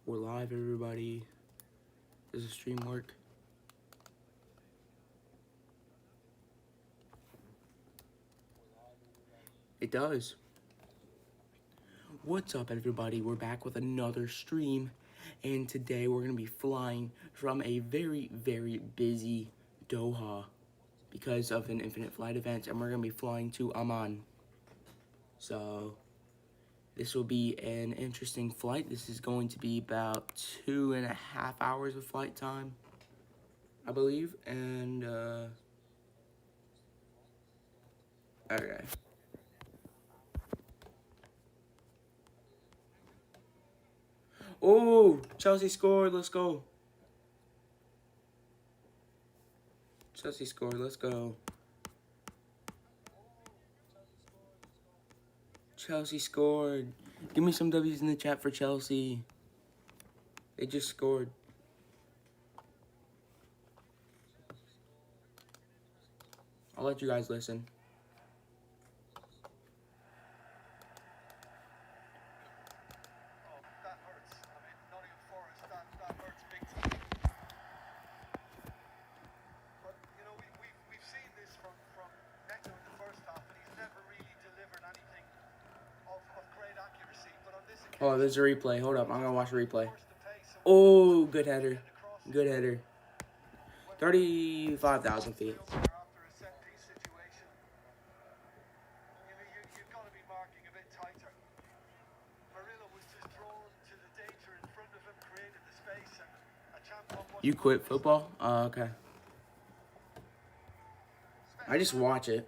We're live, everybody. Does the stream work? It does. What's up, everybody? We're back with another stream, and today we're going to be flying from a very, very busy Doha because of an infinite flight event, and we're going to be flying to Amman. So this will be an interesting flight. This is going to be about 2.5 hours of flight time, I believe, and okay. Oh, Chelsea scored. Let's go. Chelsea scored. Let's go. Chelsea scored. Give me some W's in the chat for Chelsea. They just scored. I'll let you guys listen. Oh, there's a replay. Hold up. I'm going to watch a replay. Oh, good header. Good header. 35,000 feet. You quit football? Oh, okay. I just watch it.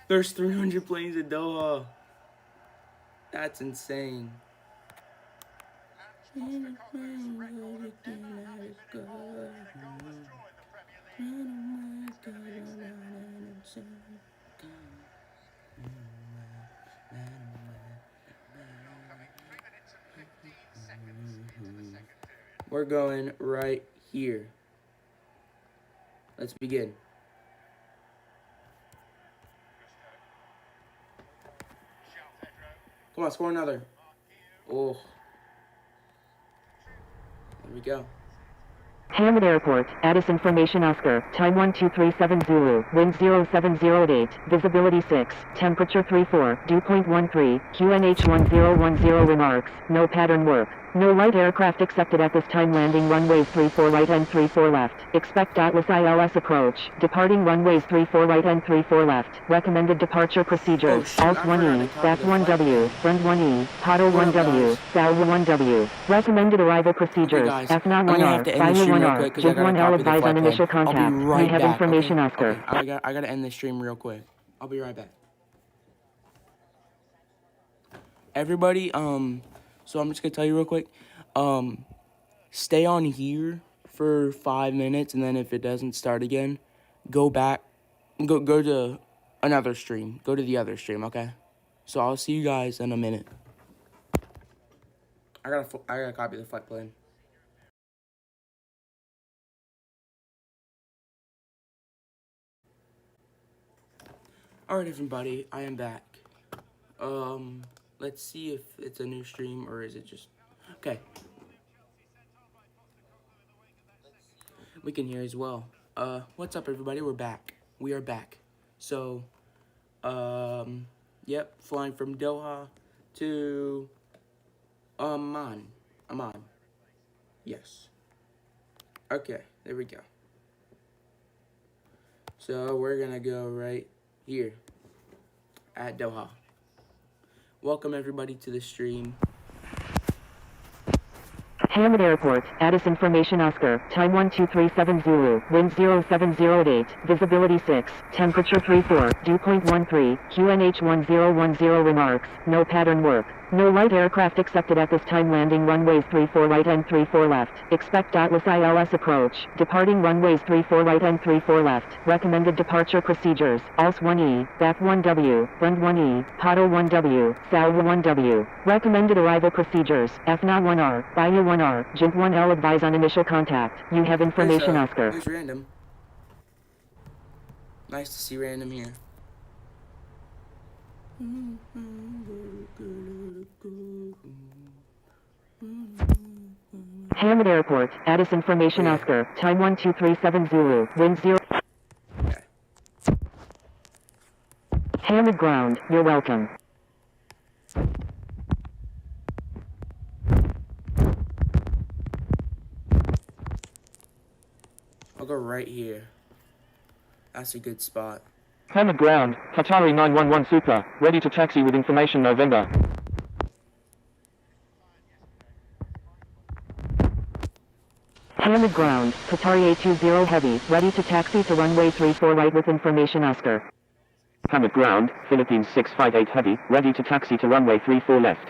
There's 300 planes in Doha. That's insane. We're going right here. Let's begin. Come on, score another. Oh. There we go. Hamid Airport, Addison Formation Oscar, time 1237 Zulu, wind 0708, visibility 6, temperature 34, dew point 13, QNH 1010 remarks, no pattern work. No light aircraft accepted at this time. Landing runways 34 right and 34 left. Expect dotless ILS approach. Departing runways 34 right and 34 left. Recommended departure procedures. Alt 1E, BAC 1W, Front 1E, POTO 1W, SAL 1W. Recommended arrival procedures. FNA 1R, BILU 1R, JIG 1L advise on initial contact. We have information, Oscar. Okay, I gotta end this stream real quick. I'll be right back. Everybody, so I'm just gonna tell you real quick, stay on here for 5 minutes, and then if it doesn't start again, go back, go to another stream, go to the other stream, okay? So I'll see you guys in a minute. I gotta copy the flight plan. Alright, everybody, I am back. Let's see if it's a new stream, or is it just... Okay. We can hear as well. What's up, everybody? We're back. We are back. So, yep, flying from Doha to Amman. Yes. Okay, there we go. So, we're gonna go right here at Doha. Welcome, everybody, to the stream. Hamid Airport, Addison Formation Oscar, time 1237 Zulu, wind 0708, visibility 6, temperature 34, dew point 13, QNH 1010 remarks, no pattern work. No light aircraft accepted at this time. Landing runways 34 right and 34 left. Expect dotless ILS approach. Departing runways 34 right and 34 left. Recommended departure procedures. ALS 1E, BAC 1W, Front 1E, POTO 1W, SAL 1W. Recommended arrival procedures. FNA 1R, BILU 1R, JIG 1L advise on initial contact. You have information, Oscar. Here's random. Nice to see random here. Hamid Airport, Addis Information Yeah. Oscar, time 1237 Zulu, wind 0. Okay. Hamid Ground, you're welcome. I'll go right here. That's a good spot. Hamid Ground, Qatari 911 Super, ready to taxi with information November. Hamid Ground, Qatari A20 Heavy, ready to taxi to runway 34 right with information Oscar. Hamid Ground, Philippines 658 Heavy, ready to taxi to runway 34 left.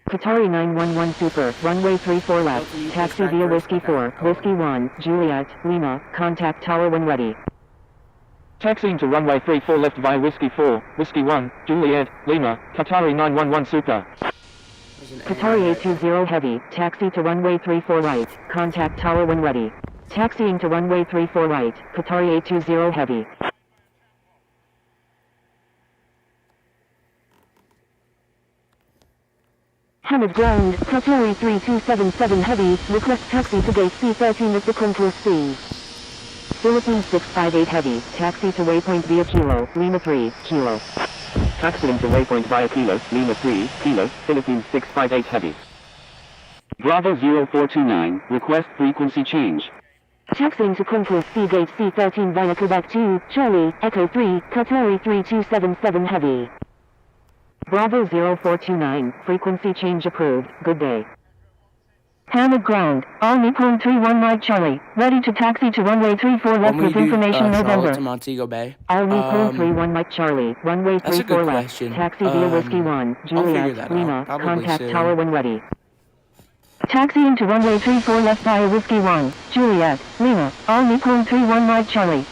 Qatari 911 Super, runway 34 left, Okay, you taxi push back via first? Whiskey Okay. 4, Oh. Whiskey 1, Juliet, Lima, contact tower when ready. Taxiing to runway 34 left via Whiskey 4, Whiskey 1, Juliet, Lima, Qatari 911 Super. There's an Qatari AI A20 Heavy, taxi to runway 34 right, contact tower when ready. Taxiing to runway 34 right, Qatari A20 Heavy. Hamid Ground, Qatari 3277 Heavy, request taxi to gate C13 with the contour C. Philippines 658 Heavy, taxi to waypoint via Kilo, Lima 3, Kilo. Taxiing to waypoint via Kilo, Lima 3, Kilo, Philippines 658 Heavy. Bravo 0429, request frequency change. Taxiing to contour C gate C13 via Quebec 2, Charlie, Echo 3, Qatari 3277 Heavy. Bravo 0429, frequency change approved, good day. Hamid Ground, all Nippon 31 Mike Charlie, ready to taxi to runway 34 left When we with do information Charlotte November. to Montego Bay. All Nippon 31 Mike Charlie, runway That's a 34 good left, question. taxi via Whiskey 1, I'll figure Juliet, that Lima, out, probably contact soon. tower when ready. Taxiing to runway 34 left via Whiskey 1, Juliet, Lima, all Nippon 31 Mike Charlie.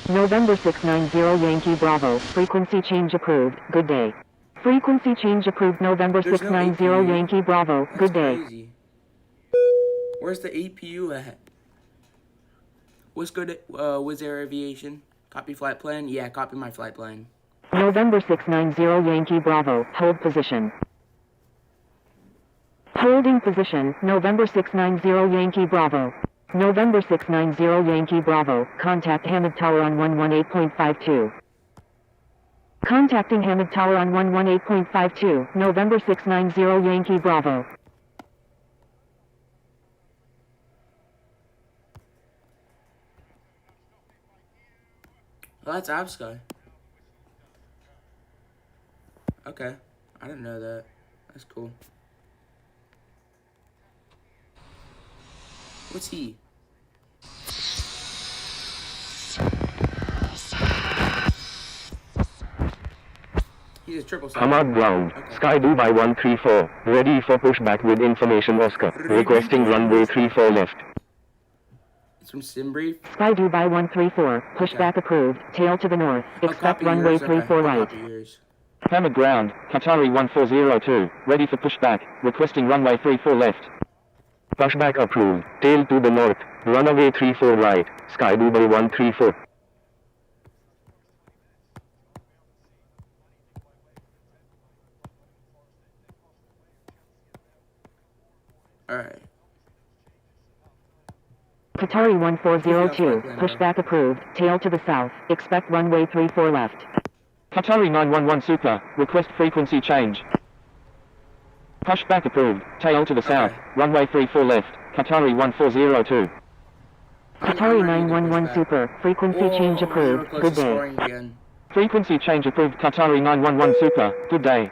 November 690 Yankee Bravo, frequency change approved, good day. Frequency change approved November There's no 690 APU. Yankee Bravo, That's good day. crazy. Where's the APU at? What's good at Wizz Air Aviation? Copy flight plan? Yeah, copy my flight plan. November 690 Yankee Bravo, hold position. Holding position, November 690 Yankee Bravo. November 690 Yankee Bravo, contact Hamid Tower on 118.52. Contacting Hamid Tower on 118.52, November 690 Yankee Bravo. Oh, that's Absky. Okay. I didn't know that. That's cool. What's he? He's a 777. Hamid Ground, Okay. Sky Dubai 134, ready for pushback with information Oscar, requesting runway 34 left. It's from Simbrief. Sky Dubai 134, pushback approved, tail to the north, I'll expect copy runway yours. 34 I'll right. copy yours. Hamid Ground, Qatari 1402, ready for pushback, requesting runway 34 left. Pushback approved, tail to the north, runway 34 right, Sky Dubai 134. Alright. Qatari 1402, Flight plan, bro. pushback approved, tail to the south, expect runway 34 left. Qatari 911 Super, request frequency change. Pushback approved, tail to the south, runway 34 left, Qatari 1402. Qatari 911 Super, frequency change approved, good day. Again. Frequency change approved Qatari 911 Super, good day.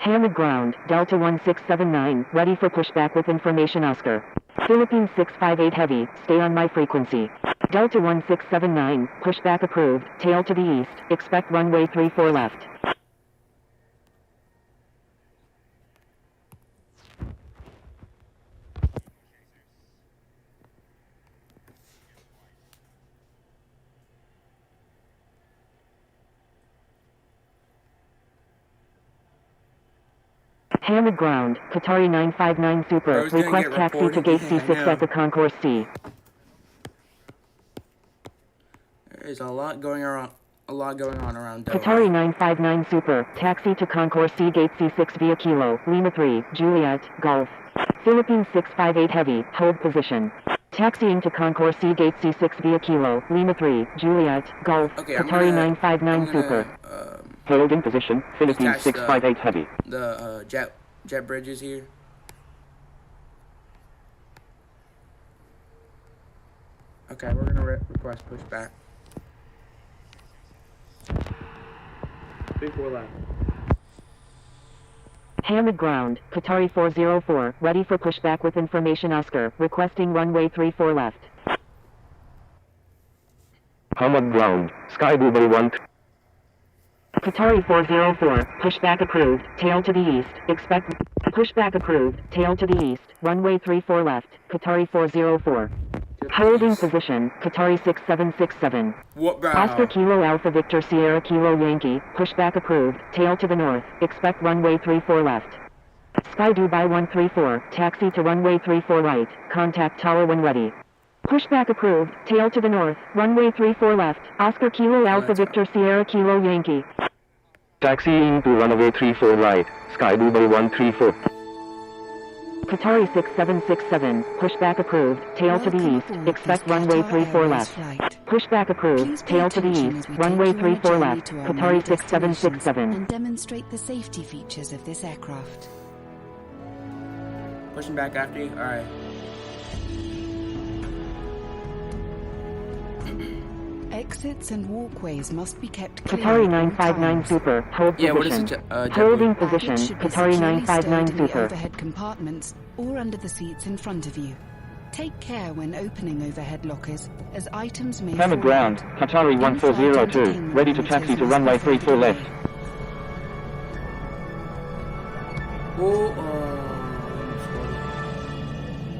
Hamid Ground, Delta 1679, ready for pushback with information Oscar. Philippines 658 Heavy, stay on my frequency. Delta 1679, pushback approved, tail to the east, expect runway 34 left. Hamid Ground, Qatari 959 Super, Bro's gonna request get taxi to reported. gate Yeah, I C6 know. at the Concourse C. There's a lot going around. a lot going on around Doha. Qatari 959 Super, taxi to Concourse C Gate C6 via Kilo, Lima 3, Juliet, Golf. Philippines 658 Heavy, hold position. Taxiing to Concourse C Gate C6 via Kilo, Lima 3, Juliet, Golf. Okay, Qatari 959 Super. Hold in position, Philippines Detach 658 Heavy. The jet bridges here. Okay, we're gonna request pushback. 3-4 left. Hamid ground, Qatari 404, ready for pushback with information Oscar, requesting runway 34 left. Hamid ground, Sky Dubai 1. Qatari 404, pushback approved, tail to the east, expect, pushback approved, tail to the east, runway 34 left, Qatari 404. Holding position, Qatari 6767. What the Oscar Kilo Alpha Victor Sierra Kilo Yankee, pushback approved, tail to the north, expect runway 34 left. Sky Dubai 134, taxi to runway 34 right, contact tower when ready. Pushback approved, tail to the north, runway 34 left, Oscar Kilo Alpha Victor Sierra Kilo Yankee. Taxiing to runway 34 right, Sky Dubai 134. Qatari 6767, pushback approved, tail to the east, expect runway 34 left. Pushback approved, tail to the east, runway 34 left, Qatari 6767. And demonstrate the safety features of this aircraft. Pushing back after you? Alright. Exits and walkways must be kept clear. Qatari 959 Super, hold Yeah, what is position. it? Holding Baggage position, should be Qatari securely 959 stowed in the Super. overhead compartments or under the seats in front of you. Take care when opening overhead lockers, as items may Hamid fall ground, out. Qatari 1402, ready to taxi to runway 34 left.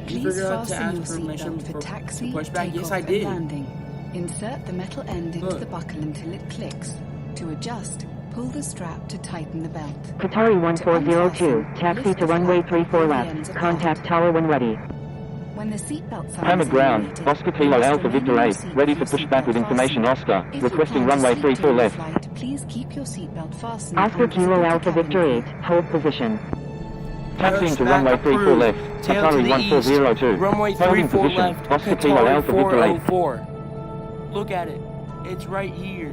You Please forgot to fasten your ask permission seatbelt for taxi, pushback? Yes, takeoff, I did. and landing. Insert the metal end into Look. the buckle until it clicks. To adjust, pull the strap to tighten the belt. Qatari 1402, taxi to runway 34 left, contact tower when ready. When the seatbelt sign Hamid is ground, illuminated, Oscar you Kilo must Alpha remain Victor in your 8, seat ready with for your pushback with seatbelt information fastened. Oscar, If you requesting plan to runway sleep 34 during the left. flight, please keep your seatbelt fastened. Oscar and Kilo visible to Alpha cabin Victor crew. 8, hold position. Taxiing to Pushback runway 34 approved. left, Tail to Qatari the 1402. east. Runway Holding 34 position, left. Oscar Kilo Qatari Alpha Victor 8. 404. Look at it. It's right here.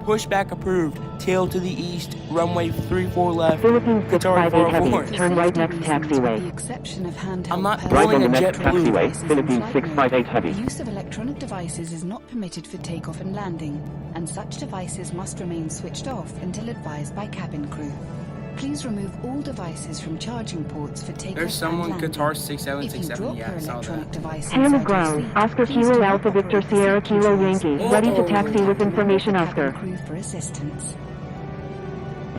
Pushback approved. Tail to the east. Runway 34 left. Philippines Qatari 658 Heavy, 404. turn right next With the taxiway. exception of handheld I'm not personal Right pulling on the a next JetBlue. taxiway, devices in Philippines flight 658 mode. Heavy. The use of electronic devices is not permitted for takeoff and landing, and such devices must remain switched off until advised by cabin crew. Please remove all devices from charging ports for takeoff There's someone, and landing. Qatar If you 6767. drop Yeah, your I saw electronic that. device Hamid inside your ground, seat, Oscar please Kilo do not Alpha Victor operate the Sierra seat Kilo controls. Yankee, ready to Uh-oh. taxi with Contact a member of information the Oscar. cabin crew for assistance.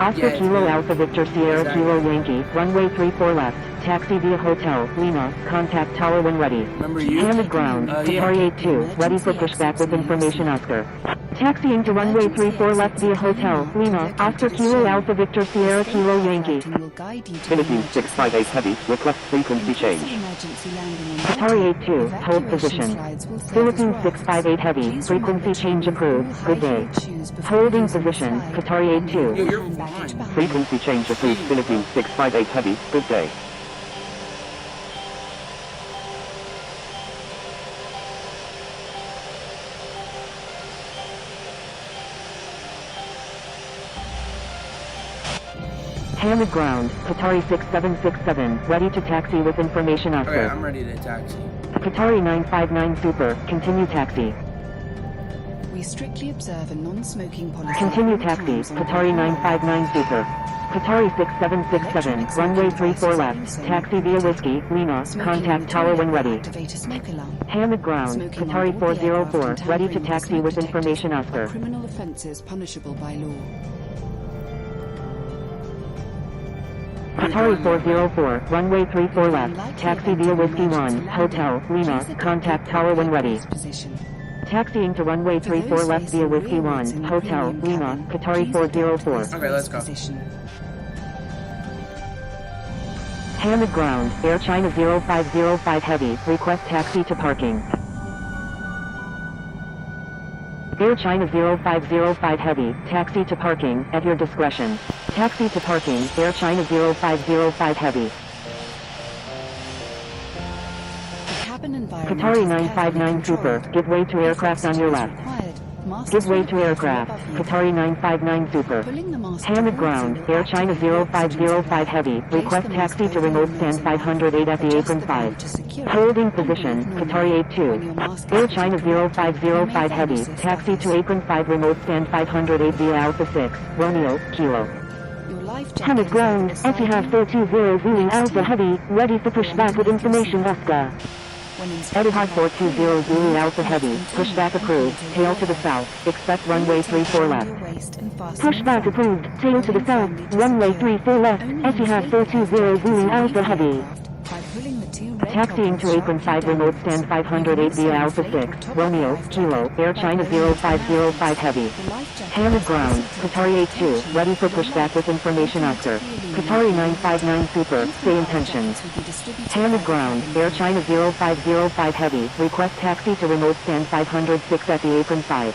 Oscar Yeah, it's Kilo good. Alpha Victor Sierra Exactly. Kilo Yankee, runway 34 left, taxi via hotel, Lima, contact tower when ready. Remember you? Hamid ground, Yeah. Qatari 82, ready for pushback with information Oscar. Taxiing to runway 34 left via hotel, Lima, Oscar Kilo Alpha Victor Sierra Kilo Yankee. Philippines 658 Heavy, request frequency change. Qatari 82, hold position. Philippines 658 Heavy, frequency change approved, good day. Holding position, Qatari 82. Yeah, you're fine. Frequency change approved, Philippines 658 Heavy, good day. Hamid ground, Qatari 6767, ready to taxi with information Okay, Oscar. I'm ready to taxi. Qatari 959 Super, continue taxi. We strictly observe a non-smoking policy. Continue at all taxi, times on Qatari board. 959 Super. Qatari 6767, runway 34 left, taxi via Whiskey, Lima, Smoking contact in the tower when toilet will ready. activate a smoke alarm. Hamid ground, Smoking on Qatari board the aircraft 404, and ready to tampering taxi smoke with detectors information are Oscar. criminal offences punishable by law. Qatari 404, runway 34 left, taxi via Whiskey 1, hotel, Lima, contact tower when ready. Position. Taxiing to runway 34 left via Whiskey 1, hotel, Lima, Qatari 404. Okay, let's go. Hamid ground, Air China 0505 Heavy, request taxi to parking. Air China 0505 Heavy, taxi to parking, at your discretion. Taxi to parking, Air China 0505 Heavy. Qatari 959 Super, give way to aircraft on your left. Give way to aircraft, Qatari 959 Super. Hamid ground, Air China 0505 Heavy, request taxi to remote stand 508 at the apron 5. Holding position, Qatari 82. Air China 0505 Heavy, taxi to apron 5 remote stand 508 via Alpha 6, Romeo, Kilo. Hamid ground, Etihad 420 Zulu Alpha Heavy, ready for pushback with information Oscar. Etihad 420 Zulu Alpha Heavy, pushback approved, tail to the south, expect runway 34 left. Pushback approved, tail to the south, runway 34 left, Etihad 420 Zulu Alpha Heavy. Taxiing to apron 5 remote stand 508 via Alpha 6, Romeo, Kilo, Air China 0505 Heavy. Hamid ground, Qatari 82, ready for pushback with information Oscar. Qatari 959 Super, stay intentions. Hamid ground, Air China 0505 Heavy, request taxi to remote stand 506 at the apron 5.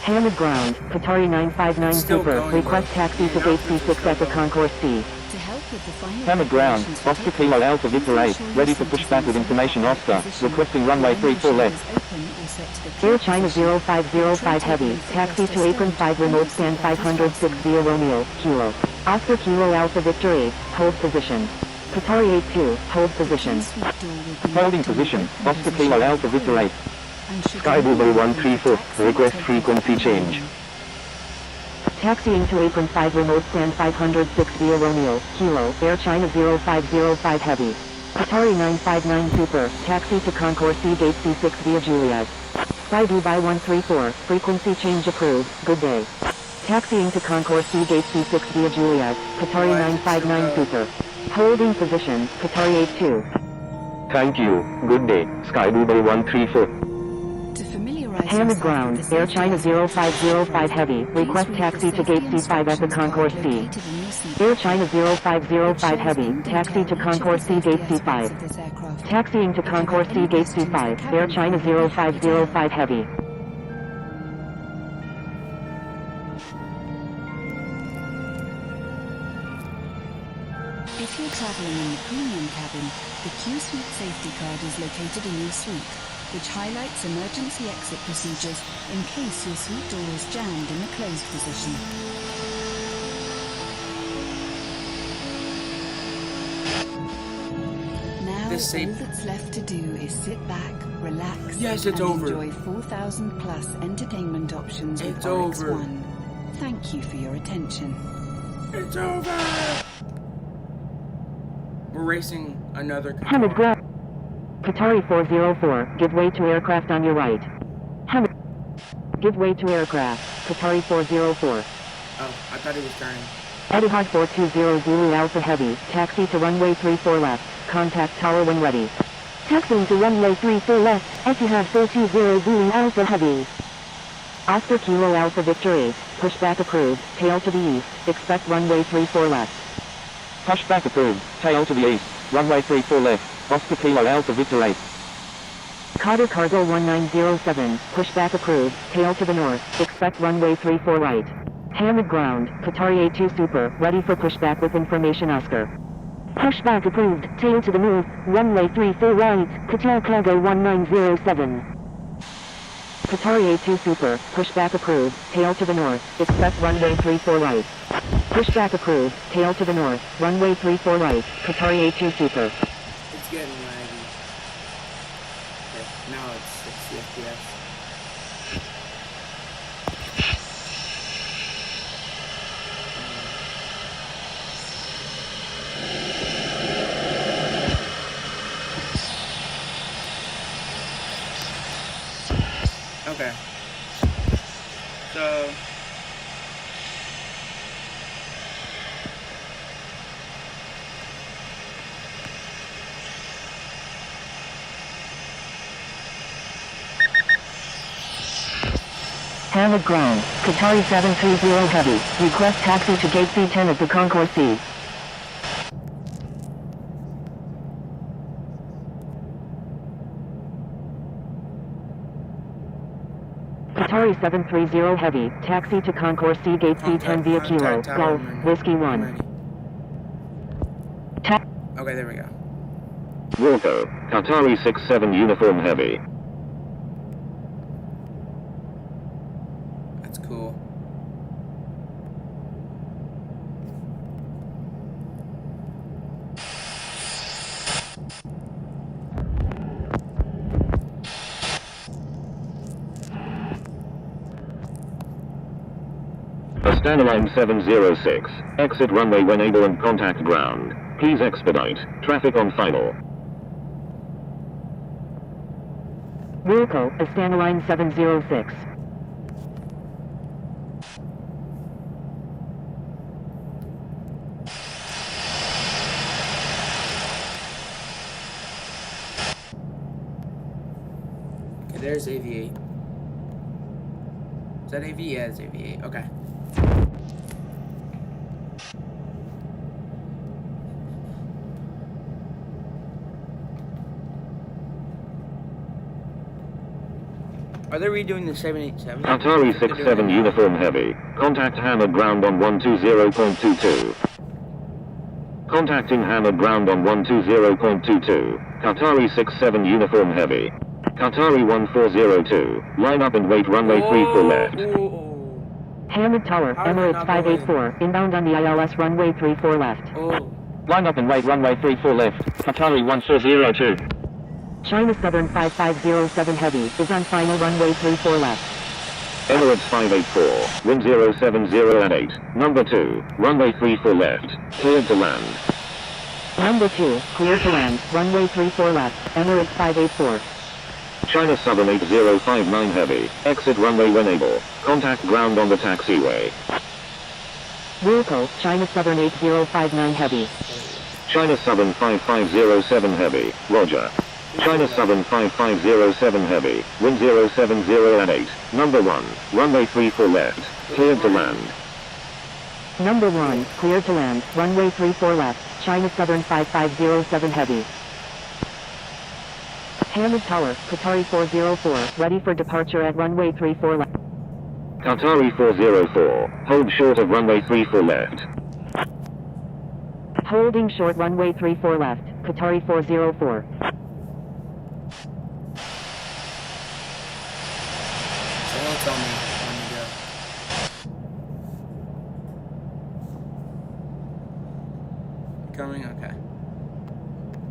Hamid ground, Qatari 959 Super, request taxi to gate C6 at the concourse C. Hamid ground, Oscar Kilo Alpha Victor 8, ready for pushback with information Oscar, requesting runway 34 left. Air China 0505 Heavy, taxi to apron 5 remote stand 506 via Romeo, Kilo. Oscar Kilo Alpha Victor 8, hold position. Qatari 82, hold position. Holding position, Oscar Kilo Alpha Victor 8. Sky Blue 134, request frequency change. Taxiing to apron 5 remote stand 506 via Romeo, Kilo, Air China 0505 Heavy. Qatari 959 Super, taxi to concourse C gate C6 via Juliet. Sky Dubai 134, frequency change approved, good day. Taxiing to concourse C gate C6 via Juliet, Qatari 959 Super. Holding position, Qatari 82. Thank you, good day, Sky Dubai 134. Hamid ground, Air China 0505 Heavy, request taxi to gate C5 at the concourse C. Air China 0505 Heavy, taxi to concourse C gate C5. Taxiing to concourse C gate C5, Air China 0505 Heavy. If you're traveling in the premium cabin, the Q-Suite safety card is located in your suite, which highlights emergency exit procedures in case your suite door is jammed in the closed position. Now, all that's left to do is sit back, relax, and enjoy 4,000 plus entertainment options with RX-1. Thank you for your attention. It's over! We're racing another car. Hamid ground. Qatari 404, give way to aircraft on your right. Hamid. Give way to aircraft, Qatari 404. Oh, I thought he was turning. Etihad 420 Zulu Alpha Heavy, taxi to runway 34 left, contact tower when ready. Taxiing to runway 34 left, Etihad 420 Zulu Alpha Heavy. Oscar Kilo Alpha Victor 8, pushback approved, tail to the east, expect runway 34 left. Pushback approved, tail to the east, runway 34 left, Oscar Kilo Alpha Victor 8. Qatar Cargo 1907, pushback approved, tail to the north, expect runway 34 right. Hamid ground, Qatari 82 Super, ready for pushback with information Oscar. Pushback approved, tail to the north, runway 34 right, Qatar Cargo 1907. Qatari 82 Super, pushback approved, tail to the north, expect runway 34 right. Pushback approved, tail to the north, runway 34 right, Qatari 82 Super. It's getting laggy. Okay, now it's 60 FPS. Okay. So Hamid ground, Qatari 730 Heavy, request taxi to gate C10 at the concourse C. Qatari 730 Heavy, taxi to Concourse C Gate C10 via Kilo, Golf, Whiskey 1. Okay, there we go. Wilco, Qatari 67 Uniform Heavy. That's cool. Astanaline 706, exit runway when able and contact ground. Please expedite. Traffic on final. Wilco, Astanaline 706. Okay, there's AV8. Is that AV? Yeah, it's AV8. Okay. Are they redoing the 787? Qatari 67 Uniform Heavy. Contact hammered ground on 120.22. Contacting hammered ground on 120.22. Qatari 67 Uniform Heavy. Qatari 1402. Line up and wait runway 34 left. Hamid Tower, How did I Emirates not go 584, inbound on the ILS runway 34 left. Oh. Line up and wait runway 34 left. Qatari 1402. China Southern 5507 Heavy, is on final runway 34 left. Emirates 584. Wind 070 at 8. Number 2. Runway 34 left. Cleared to land. Number 2, clear to land, runway 34 left, Emirates 584. China Southern 8059 Heavy. Exit runway when able. Contact ground on the taxiway. Wilco, China Southern 8059 Heavy. China Southern 5507 Heavy. Roger. China Southern 5507 Heavy. Wind 070 at 8. Number 1. Runway 34 left. Cleared to land. Number 1, clear to land, runway 34 left, China Southern 5507 Heavy. Hamid Tower, Qatari 404, ready for departure at runway 34 left. Qatari 404. Hold short of runway 34 left. Holding short runway 34 left, Qatari 404. Someone tell me when to go. Coming? Okay.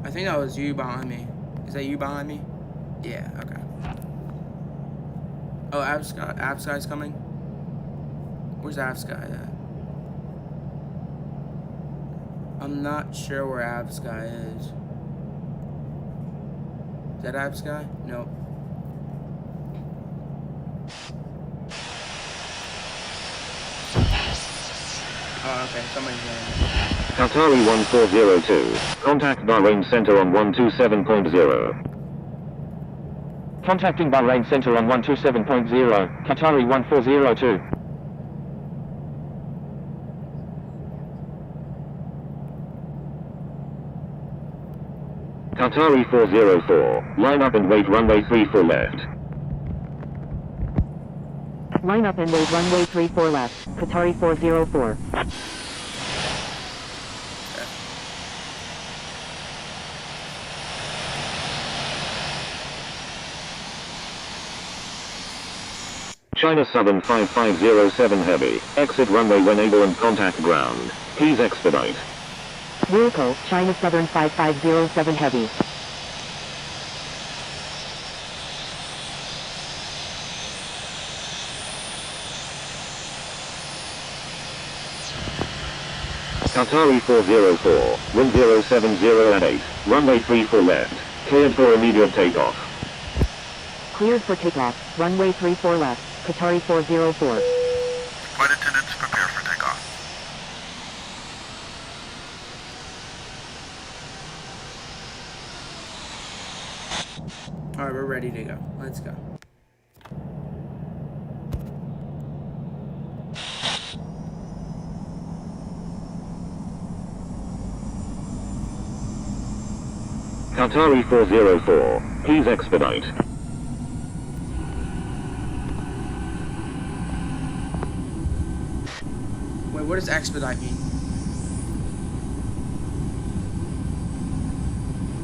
I think that was you behind me. Is that you behind me? Yeah, okay. Oh, Absky's coming? Where's Absky at? I'm not sure where Absky is. Is that Absky? Nope. Oh, okay, somebody's getting it. Qatari 1402. Contact Bahrain Center on 127.0. Contacting Bahrain Center on 127.0. Qatari 1402. Qatari 404. Line up and wait runway 34 left. Line up and wait runway 34 left, Qatari 404. China Southern 5507 Heavy. Exit runway when able and contact ground. Please expedite. Wilco, China Southern 5507 Heavy. Qatari 404. Wind 070 at 8. Runway 34 left. Cleared for immediate takeoff. Cleared for takeoff, runway 34 left, Qatari 404. Flight attendants prepare for takeoff. Alright, we're ready to go. Let's go. Qatari 404. Please expedite. what does expedite mean?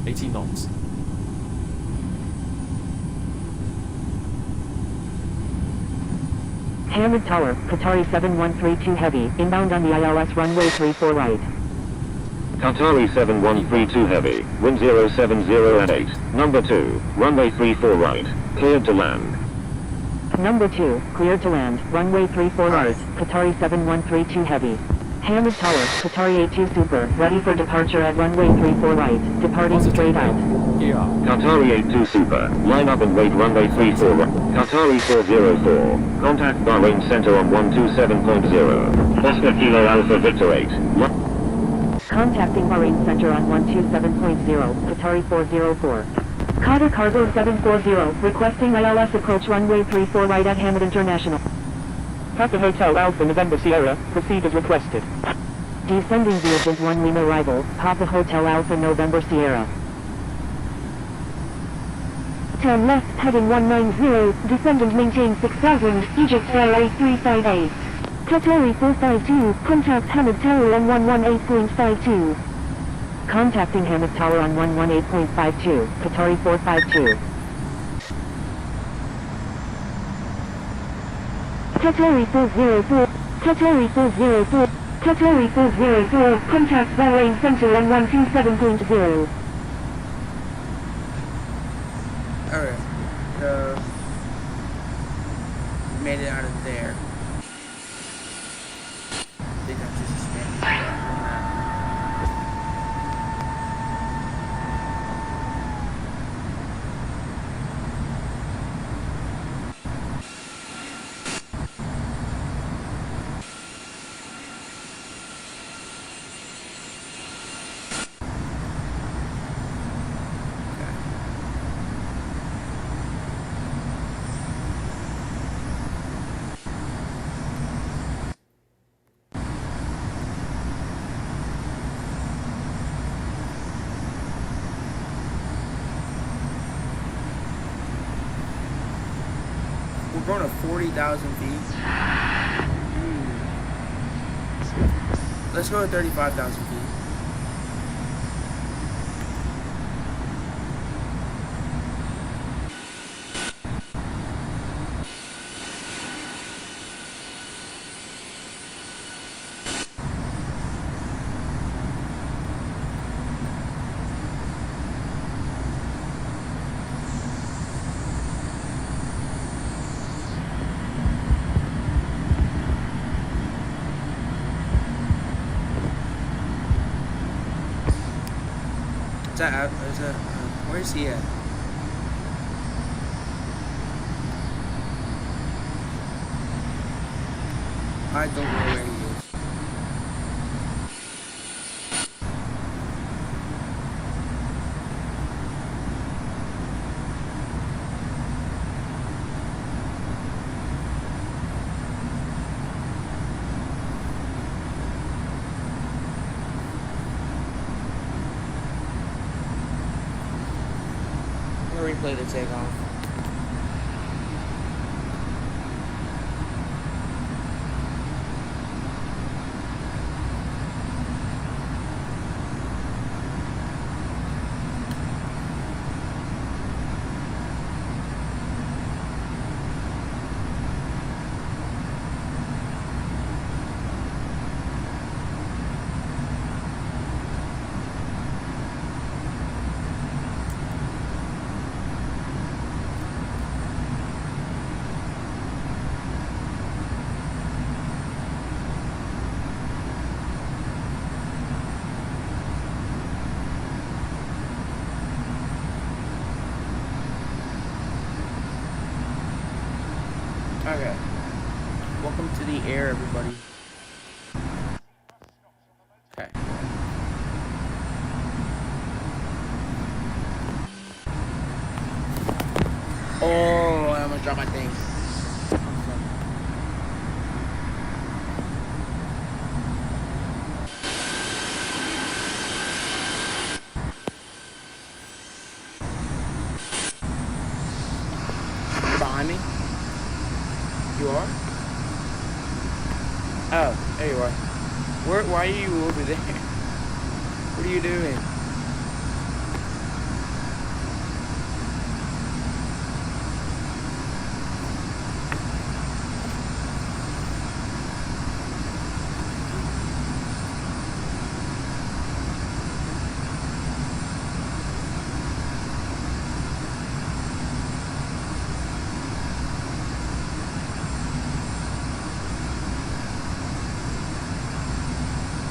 18 knots. Hamid Tower, Qatari 7132 Heavy, inbound on the ILS runway 34 right. Qatari 7132 Heavy, wind 070 at 8, number 2, runway 34 right, cleared to land. Number 2, cleared to land, runway 34 right, Qatari 7132 Heavy. Hamid Tower, Qatari 82 Super, ready for departure at runway 34 right, departing straight out. Yeah. Qatari 82 Super, line up and wait runway 34 right. Qatari 404, contact Bahrain Center on 127.0. Oscar Kilo Alpha Victor 8. Contacting Bahrain Center on 127.0, Qatari 404. Qatar Cargo 740, requesting ILS approach runway 34 right at Hamid International. Papa Hotel Alpha November Sierra, proceed as requested. Descending Vietjet 1 Lima arrival, Papa Hotel Alpha November Sierra. Turn left heading 190, descendant maintain 6000, Egypt Airways 358. Qatari 452, contact Hamid Tower on 118.52. Contacting Hamid Tower on 118.52, Qatari 452. Qatari 404, Qatari 404, Qatari 404, contact Bahrain Center on 127.0. Alright. We made it out of there. I think I'm just expanding. We're going to 40,000 feet. Let's go to 35,000 feet. Where's he at? I don't know where he is. Replay the takeoff. Okay. Welcome to the air, everybody. Okay. Oh, I'm gonna drop my thing. You're behind me? You are? Oh, there you are. Why are you over there? What are you doing?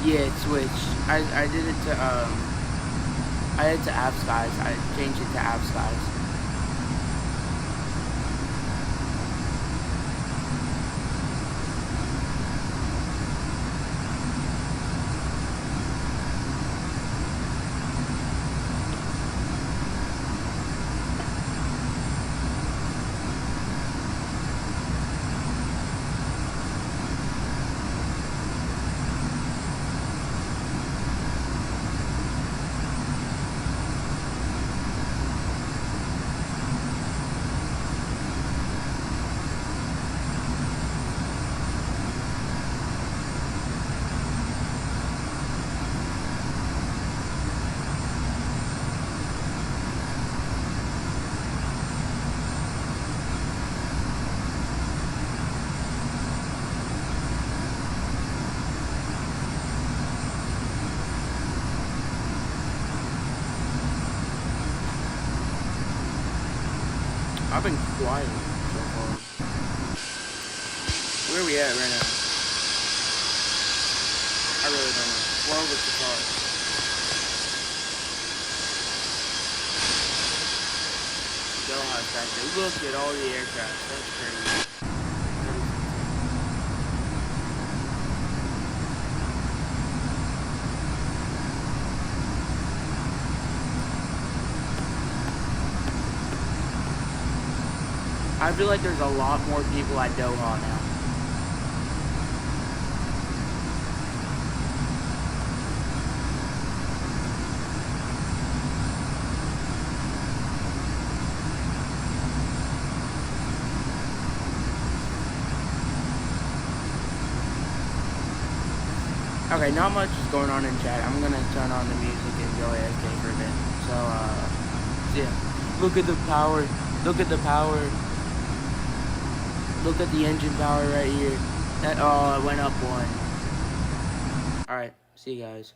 Yeah, it switched. I did it to I did it to app skies. I changed it to app skies. I've been quiet so far. Where are we at right now? I really don't know. We're over Qatar. Doha's back there. Look at all the aircraft. That's crazy. I feel like there's a lot more people at Doha now. Okay, not much is going on in chat. I'm gonna turn on the music and go AFK for a bit. So, yeah. Look at the power. Look at the power. Look at the engine power right here. That, oh, it went up one. Alright, see you guys.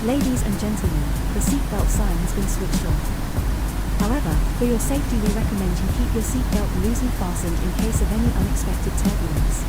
Ladies and gentlemen, the seatbelt sign has been switched off. However, for your safety we recommend you keep your seatbelt loosely fastened in case of any unexpected turbulence.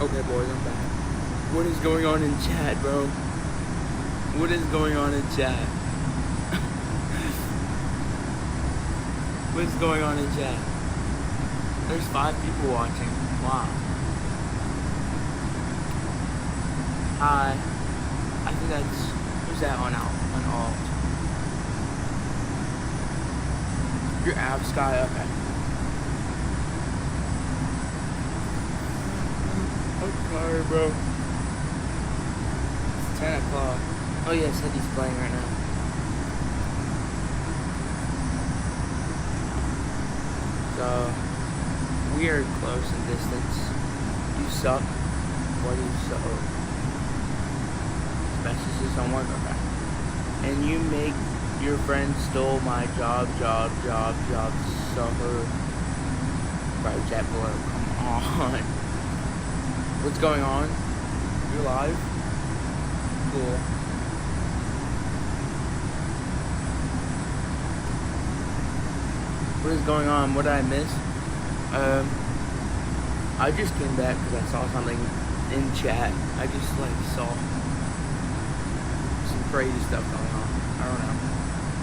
Okay, boys, I'm back. What is going on in chat, bro? What is going on in chat? What's going on in chat? There's 5 people watching. Wow. Hi. I think that's... Who's that on alt? Your app, Sky? Okay. I'm tired, bro. It's 10 o'clock. Oh yeah, Cindy's playing right now. So, we are close in distance. You suck. What do you suck? Messages don't work, okay. And you make your friend stole my job, sucker. Bro, JetBlue, come on. What's going on? You're live? Cool. What is going on? What did I miss? I just came back because I saw something in chat. I just saw some crazy stuff going on. I don't know.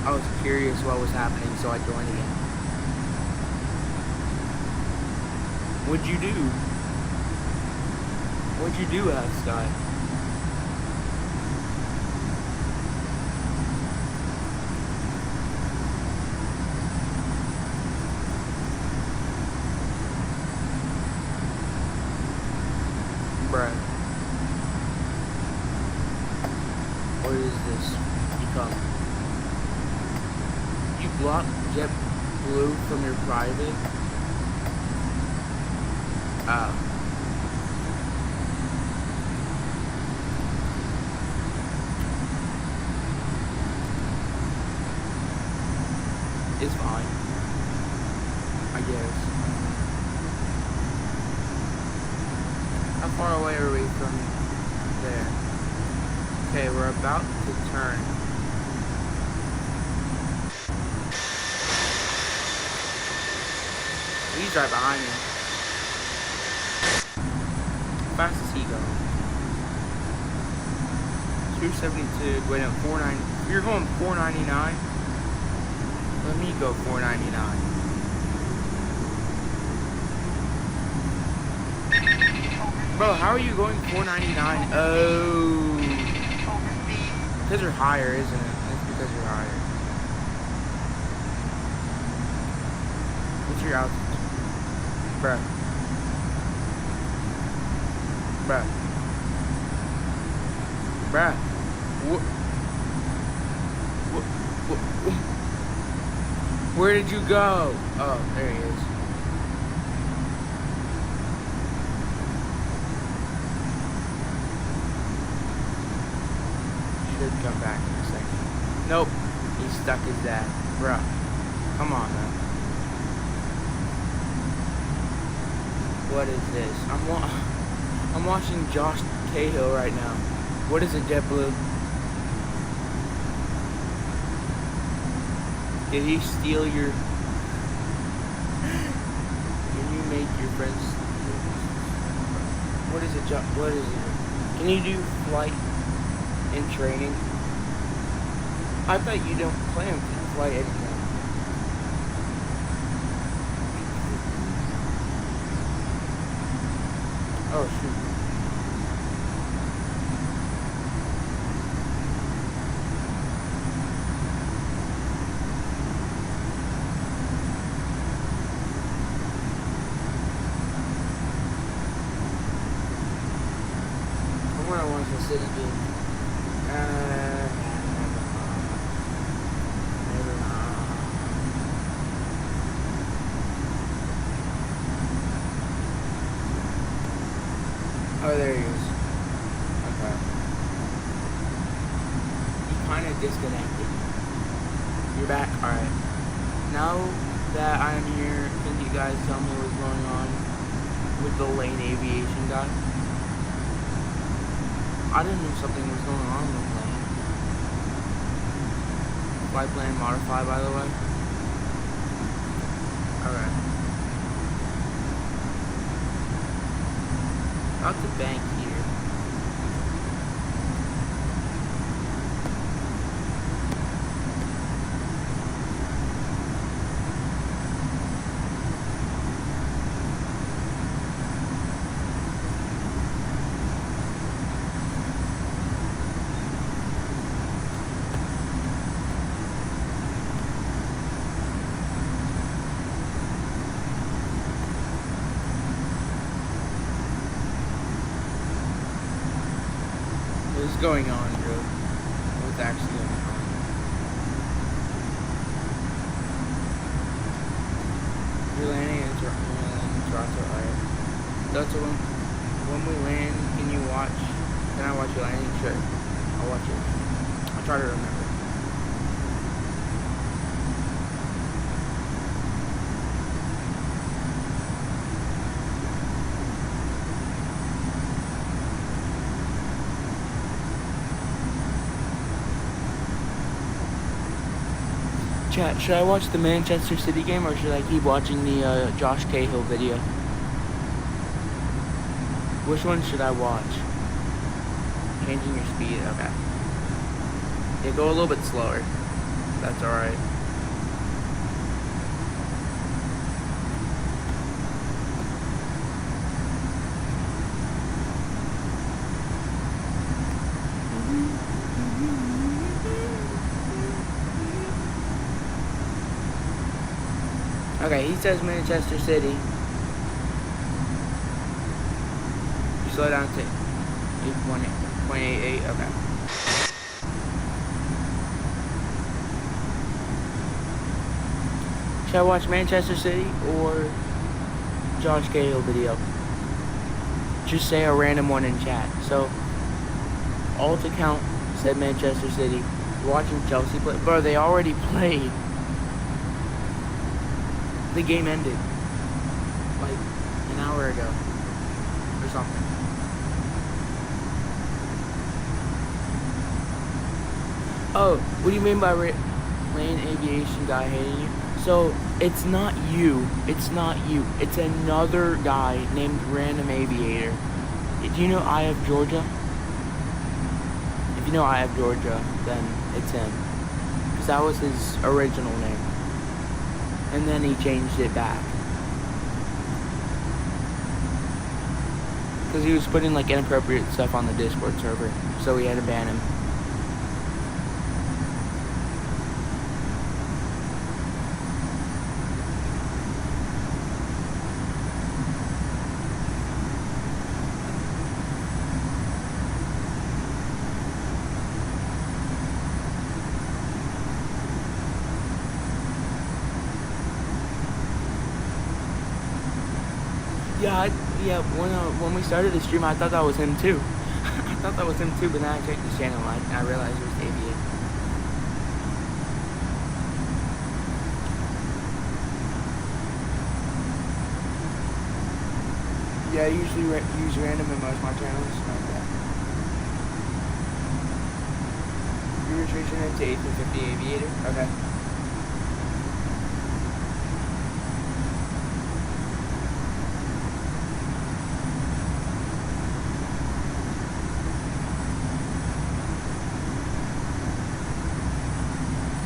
I was curious what was happening, so I joined again. What'd you do? What'd you do, Sky? Bruh. What is this become? You block JetBlue from your private? It's fine. I guess. How far away are we from there? Okay, we're about to turn. He's right behind me. How fast is he going? 272, wait, no, 490. You're going 499? Let me go 499. Bro, how are you going 499? Oh. Because you're higher, isn't it? It's because you're higher. What's your altitude? Bruh. Bruh. Bruh. Where did you go? Oh, there he is. Should come back in a second. Nope. He's stuck his dad. Bruh. Come on, man. What is this? I'm watching Josh Cahill right now. What is it, JetBlue? Did he steal your... Can you make your friends... What is it, what is it? Can you do flight in training? I thought you don't plan flight anymore. Oh, shoot. I want to city game. Never mind. Oh, there he is. Okay. He kind of disconnected. You're back? Alright. Now that I'm here, can you guys tell me what's going on with the Lane Aviation guy? I didn't know something was going on with the plane. Flight plan modified, by the way. Alright. Out the bank here. What's going on, bro? What's actually going on? You're landing in Toronto, alright. That's when we land, can you watch? Can I watch your landing? Sure. I'll watch it. I'll try to remember. Chat, should I watch the Manchester City game or should I keep watching the Josh Cahill video? Which one should I watch? Changing your speed, okay. Yeah, go a little bit slower. That's alright. Okay, he says Manchester City. You slow down to 8.88, okay. Should I watch Manchester City or Josh Cahill video? Just say a random one in chat. So, alt account said Manchester City. Watching Chelsea play. Bro, they already played. The game ended like an hour ago or something. Oh, what do you mean by Lane Aviation guy hating you? So it's not you. It's not you. It's another guy named Random Aviator. Do you know I Have Georgia? If you know I Have Georgia, then it's him. Because that was his original name. And then he changed it back. Because he was putting like inappropriate stuff on the Discord server. So we had to ban him. Yeah, when we started the stream, I thought that was him too. I thought that was him too, but then I checked his channel and I realized it was Aviator. Yeah, I usually use random in most of my channels like that. You were changing it to 850 Aviator? Okay.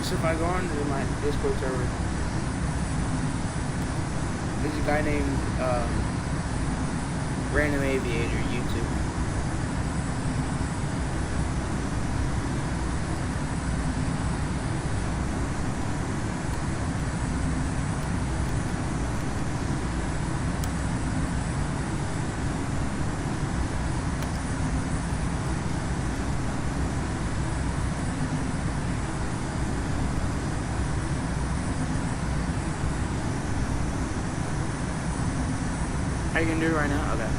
So if I go on to my Discord server, there's a guy named Random Aviator YouTube. Are you gonna do it right now? Okay.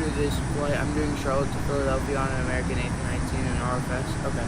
after this flight, I'm doing Charlotte to Philadelphia on an American A319 and RFS. Okay.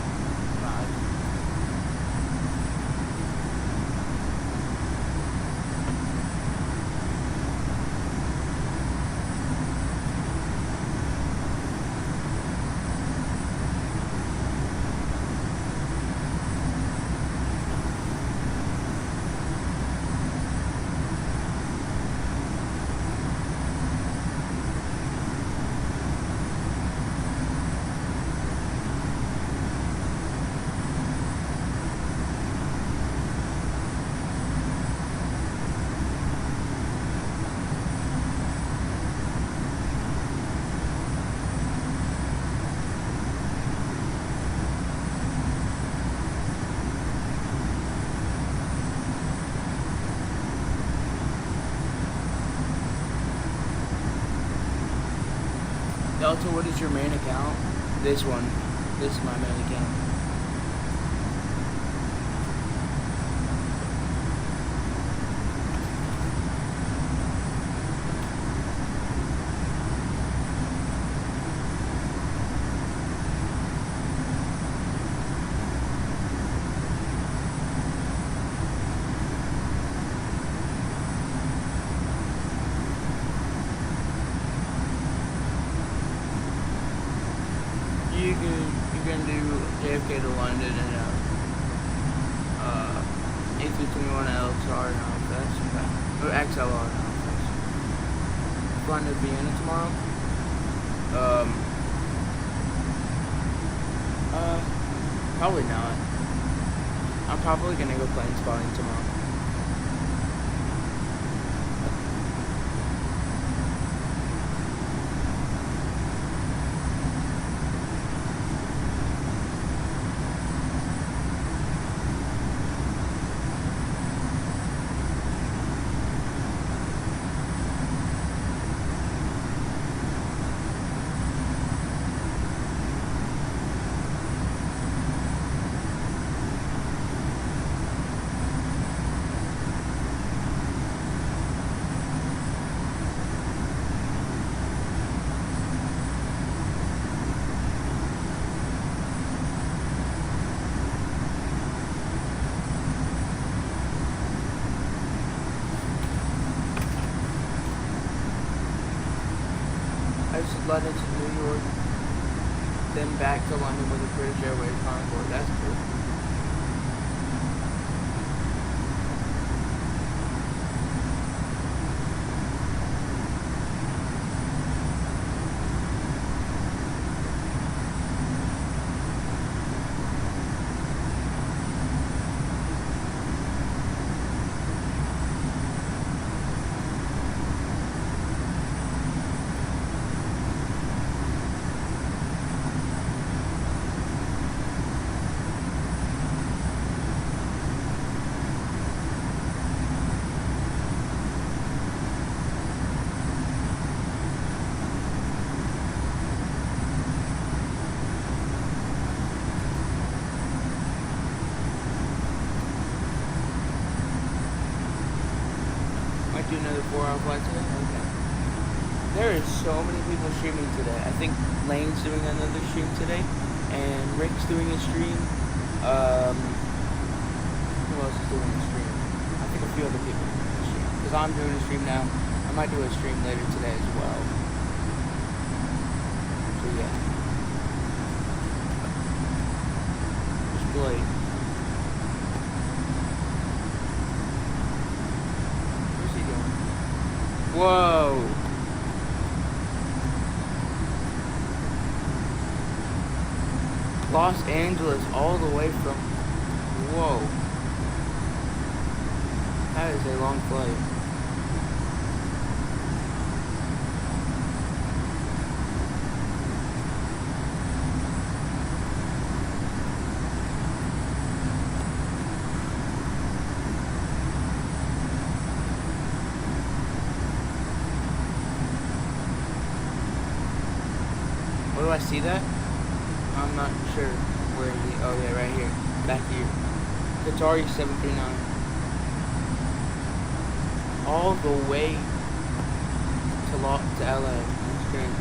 Delta, what is your main account? This one. This is my main account. You can do JFK to London and A321 LXR and RFS. Or XLR and RFS. Flying to Vienna tomorrow. Probably not. I'm probably gonna go plane spotting tomorrow. I just London to New York, then back to London with a British Airways Concorde. That's cool. Do another 4-hour flight today? Okay. There is so many people streaming today. I think Lane's doing another stream today, and Rick's doing a stream. Who else is doing a stream? I think a few other people are doing a stream. Because I'm doing a stream now. I might do a stream later today as well. So yeah. Just Blake. Whoa! Los Angeles all the way from... Whoa. That is a long flight. Where do I see that? I'm not sure where he... Oh yeah, right here. Back here. Qatar 739. All the way to LA. That's great.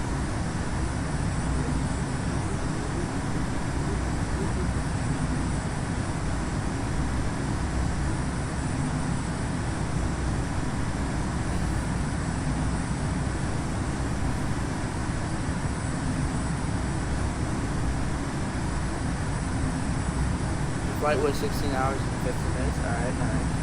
flight was 16 hours and 50 minutes. Alright, nice.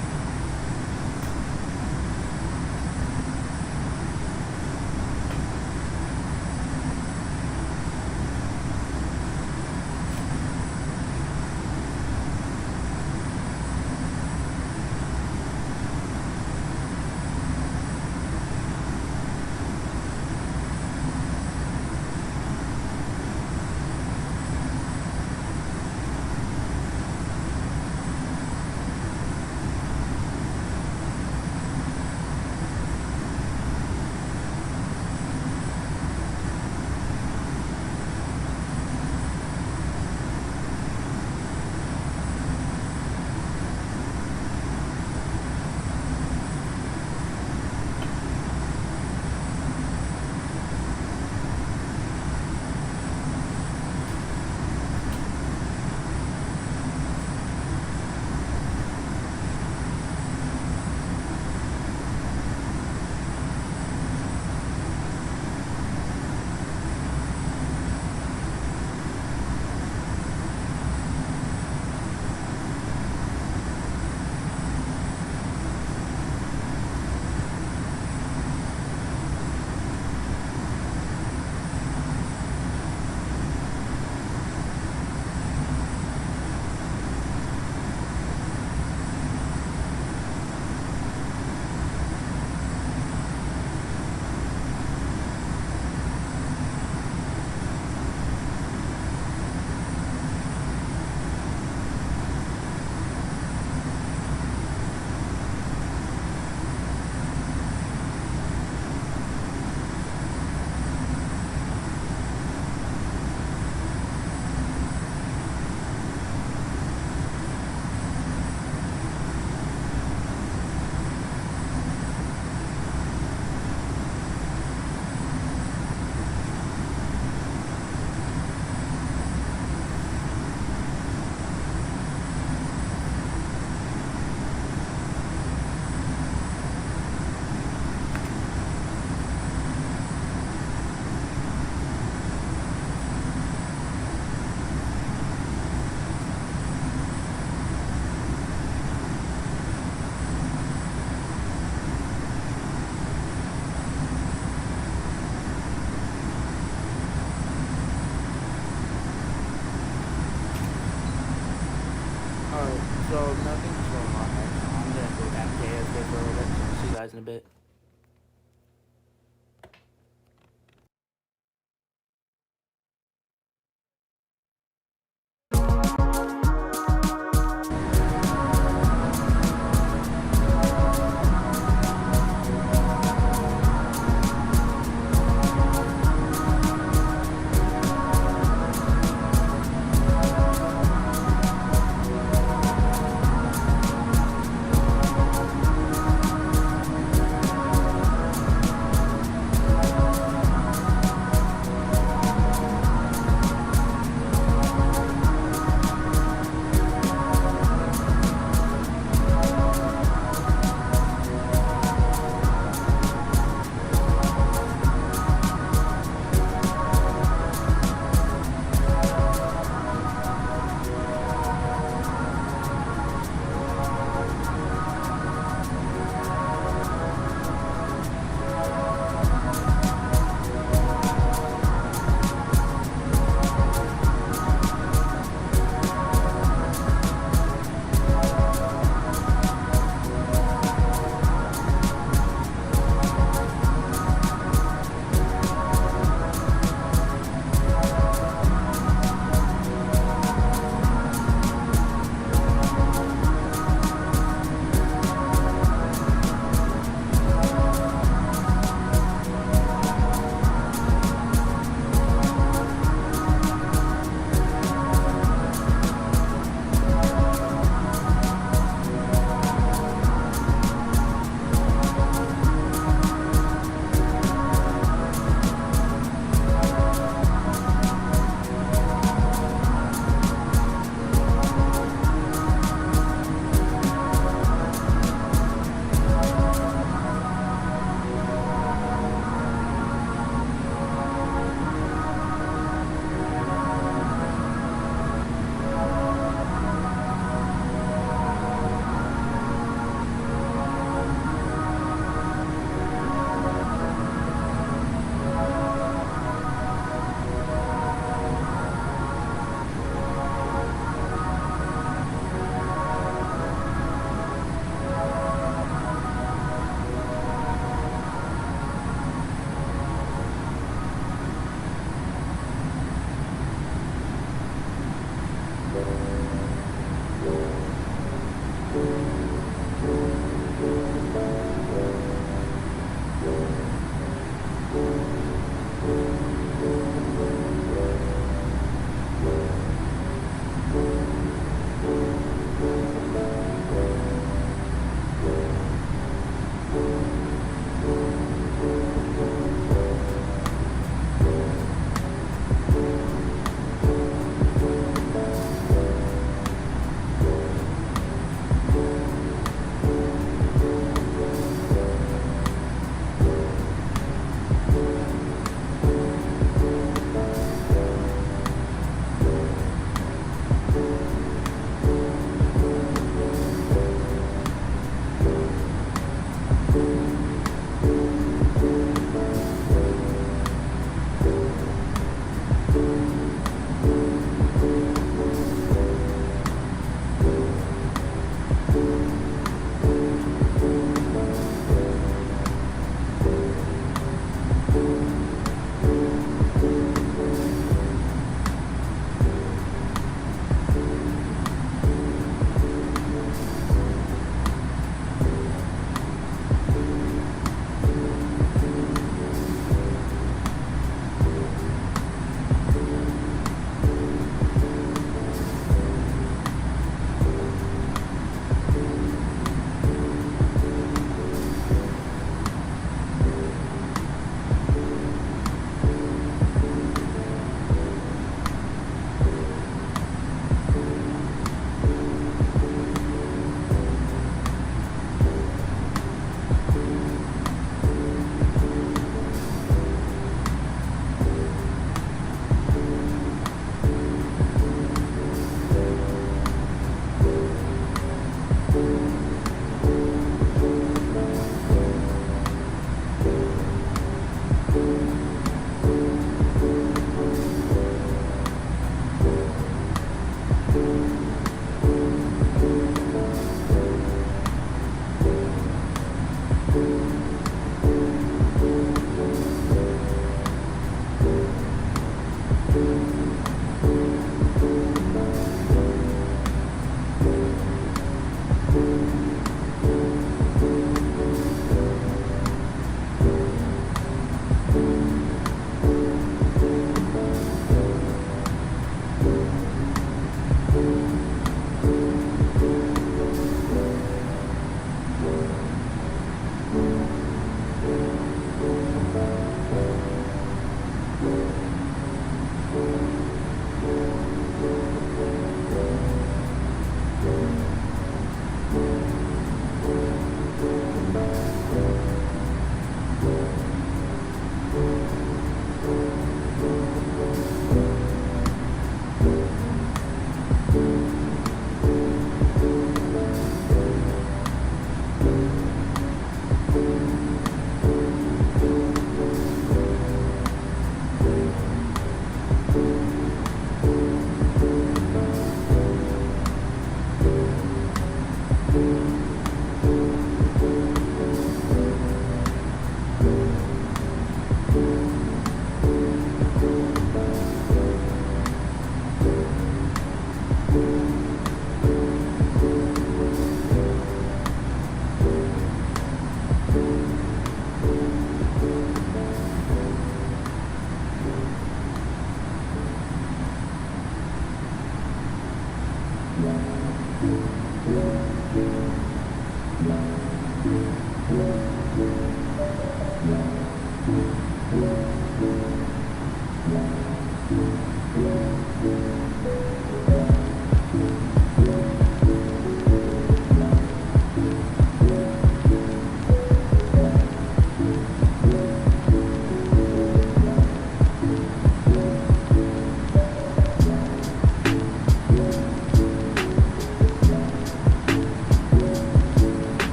So nothing's going on right now. I'm gonna go back to AFK for a little bit. So I'll see you guys in a bit.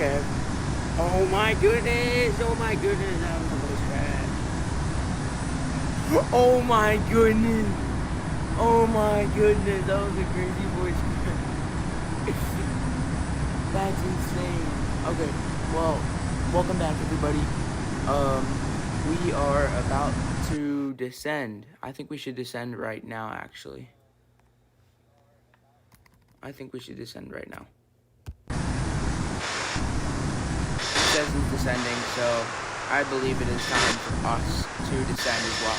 Okay. Oh my goodness! Oh my goodness! That was the most crash. Oh my goodness! Oh my goodness! That was a crazy voice crash. That's insane. Okay. Well, welcome back, everybody. We are about to descend. I think we should descend right now, actually. I think we should descend right now. It says it's descending, so I believe it is time for us to descend as well.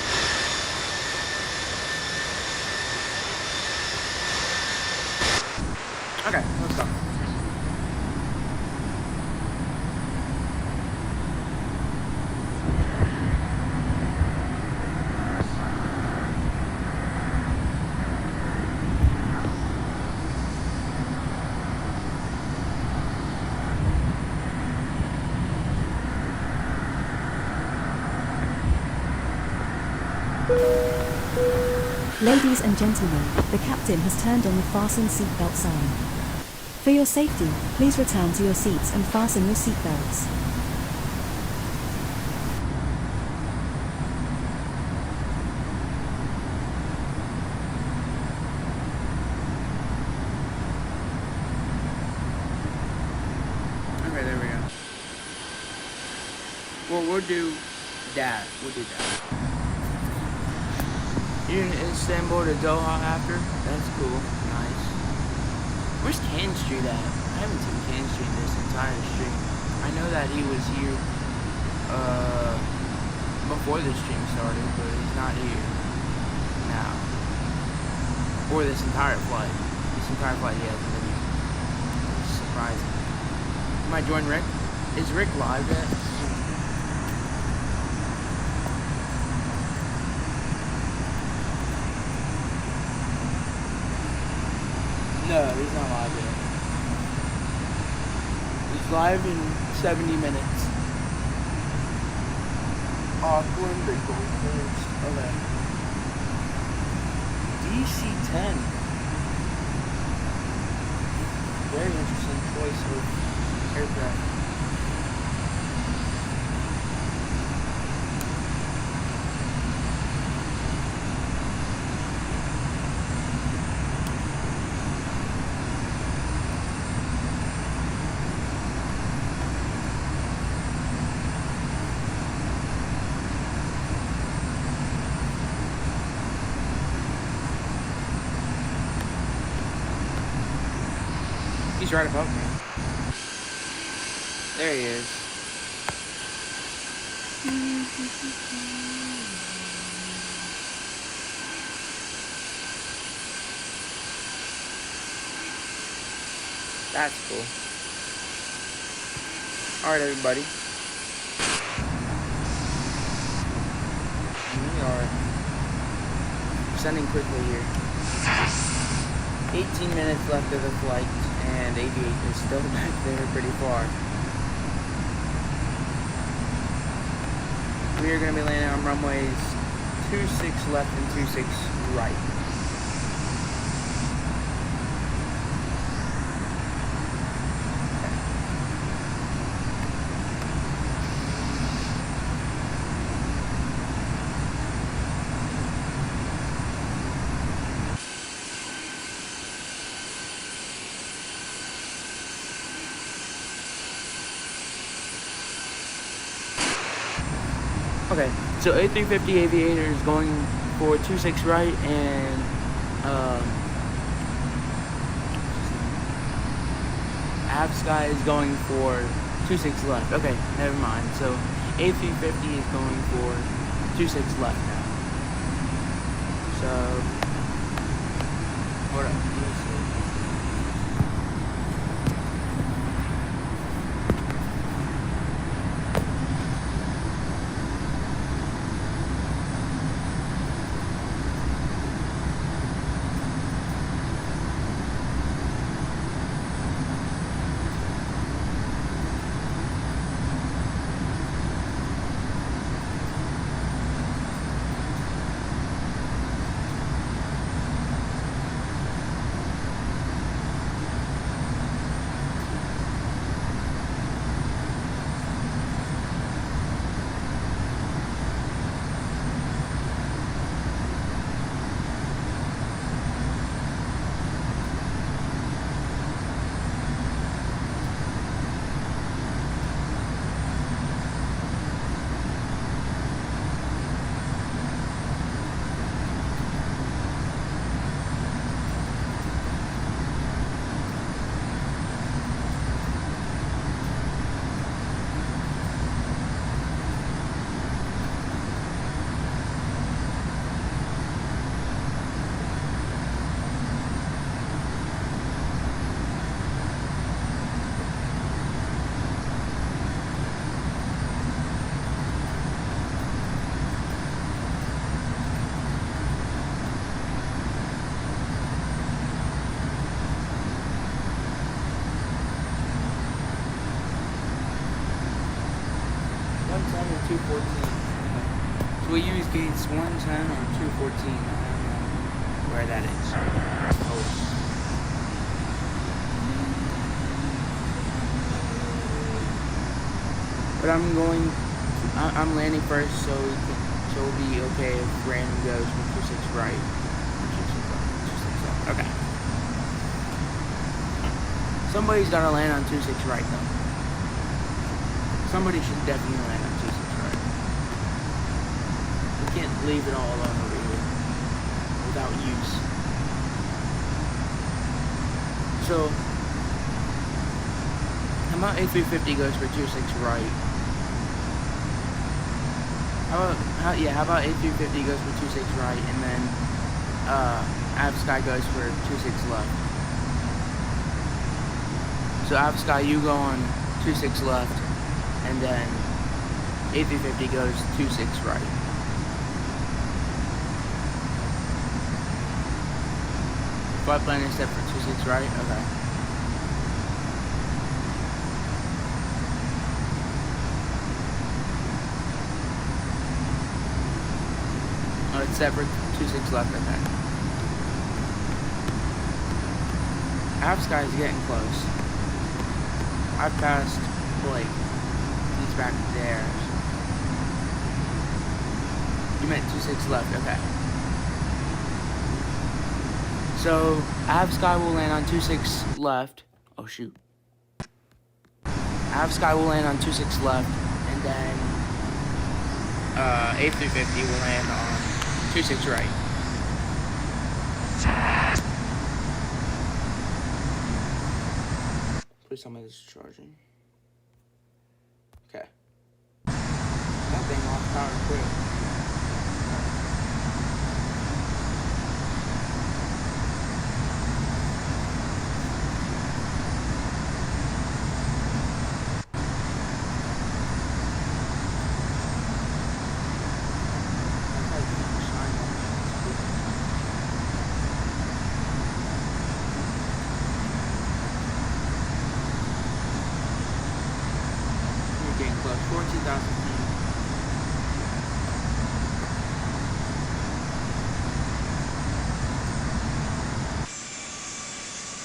Okay, let's go. Ladies and gentlemen, the captain has turned on the fasten seatbelt sign. For your safety, please return to your seats and fasten your seatbelts. Okay, there we go. Well, we'll do that. We'll do that. You're in Istanbul to Doha after? That's cool. Nice. Where's Can Street at? I haven't seen Can Street this entire stream. I know that he was here before the stream started, but he's not here now. Or this entire flight. This entire flight he hasn't been here. It's surprising. Might join Rick. Is Rick live yet? No, he's not live yet. He's live in 70 minutes. Auckland, they go first. Okay. DC-10. Very interesting choice of aircraft. He's right above me. There he is. That's cool. Alright, everybody. We are descending quickly here. 18 minutes left of the flight. And Aviation is still back there pretty far. We are going to be landing on runways 26 left and 26 right. Okay, so A350 Aviator is going for 26 right, and Avsky is going for 26 left. Okay, never mind. So A350 is going for 26 left now. So, hold up. Let's see. 110 or 214. So we use gates 110 or 214. I don't know where that is. Oh. But I'm landing first, so it'll be okay if random goes from 26 right. 26 left. Okay. Somebody's gotta land on 26 right though. Somebody should definitely land on 26 right. We can't leave it all alone over here without use. So, how about A350 goes for 26 right? How about A350 goes for 26 right, and then AvSky goes for 26 left. So AvSky, you go on 26 left, and then A350 goes 26 right. Flight plan is set for 26 right? Okay. Oh, it's set for 26 left, okay. AvSky is getting close. I've passed Blake. He's back there. You meant 26 left, okay. So, AvSky will land on 26 left. Oh, shoot. AvSky will land on 26 left, and then A350 will land on 26 right. Please tell me this is charging. Okay. That thing lost power quick. Getting close, 14,000 feet.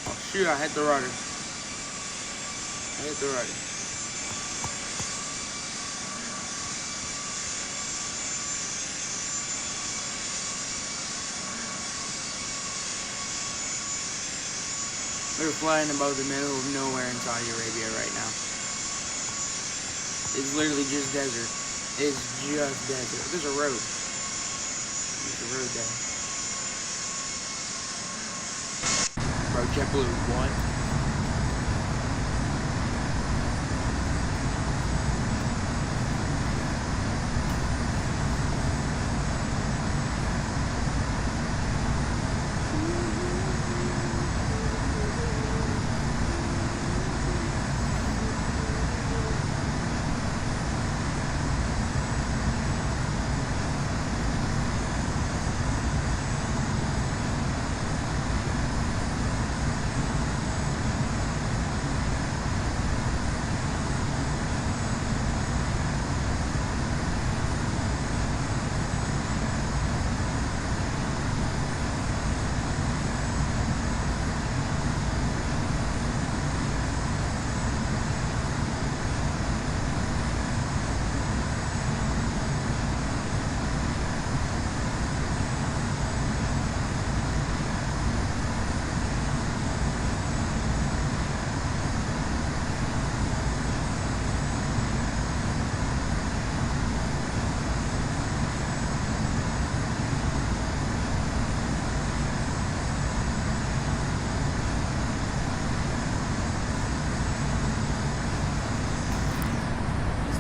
Oh shoot, I hit the rudder. We're flying above the middle of nowhere in Saudi Arabia right now. It's literally just desert. It's just desert. There's a road. There's a road there. Bro, JetBlue, what?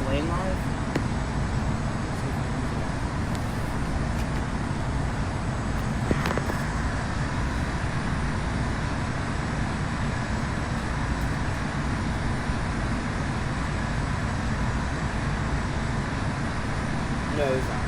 Lane live? No, it's not.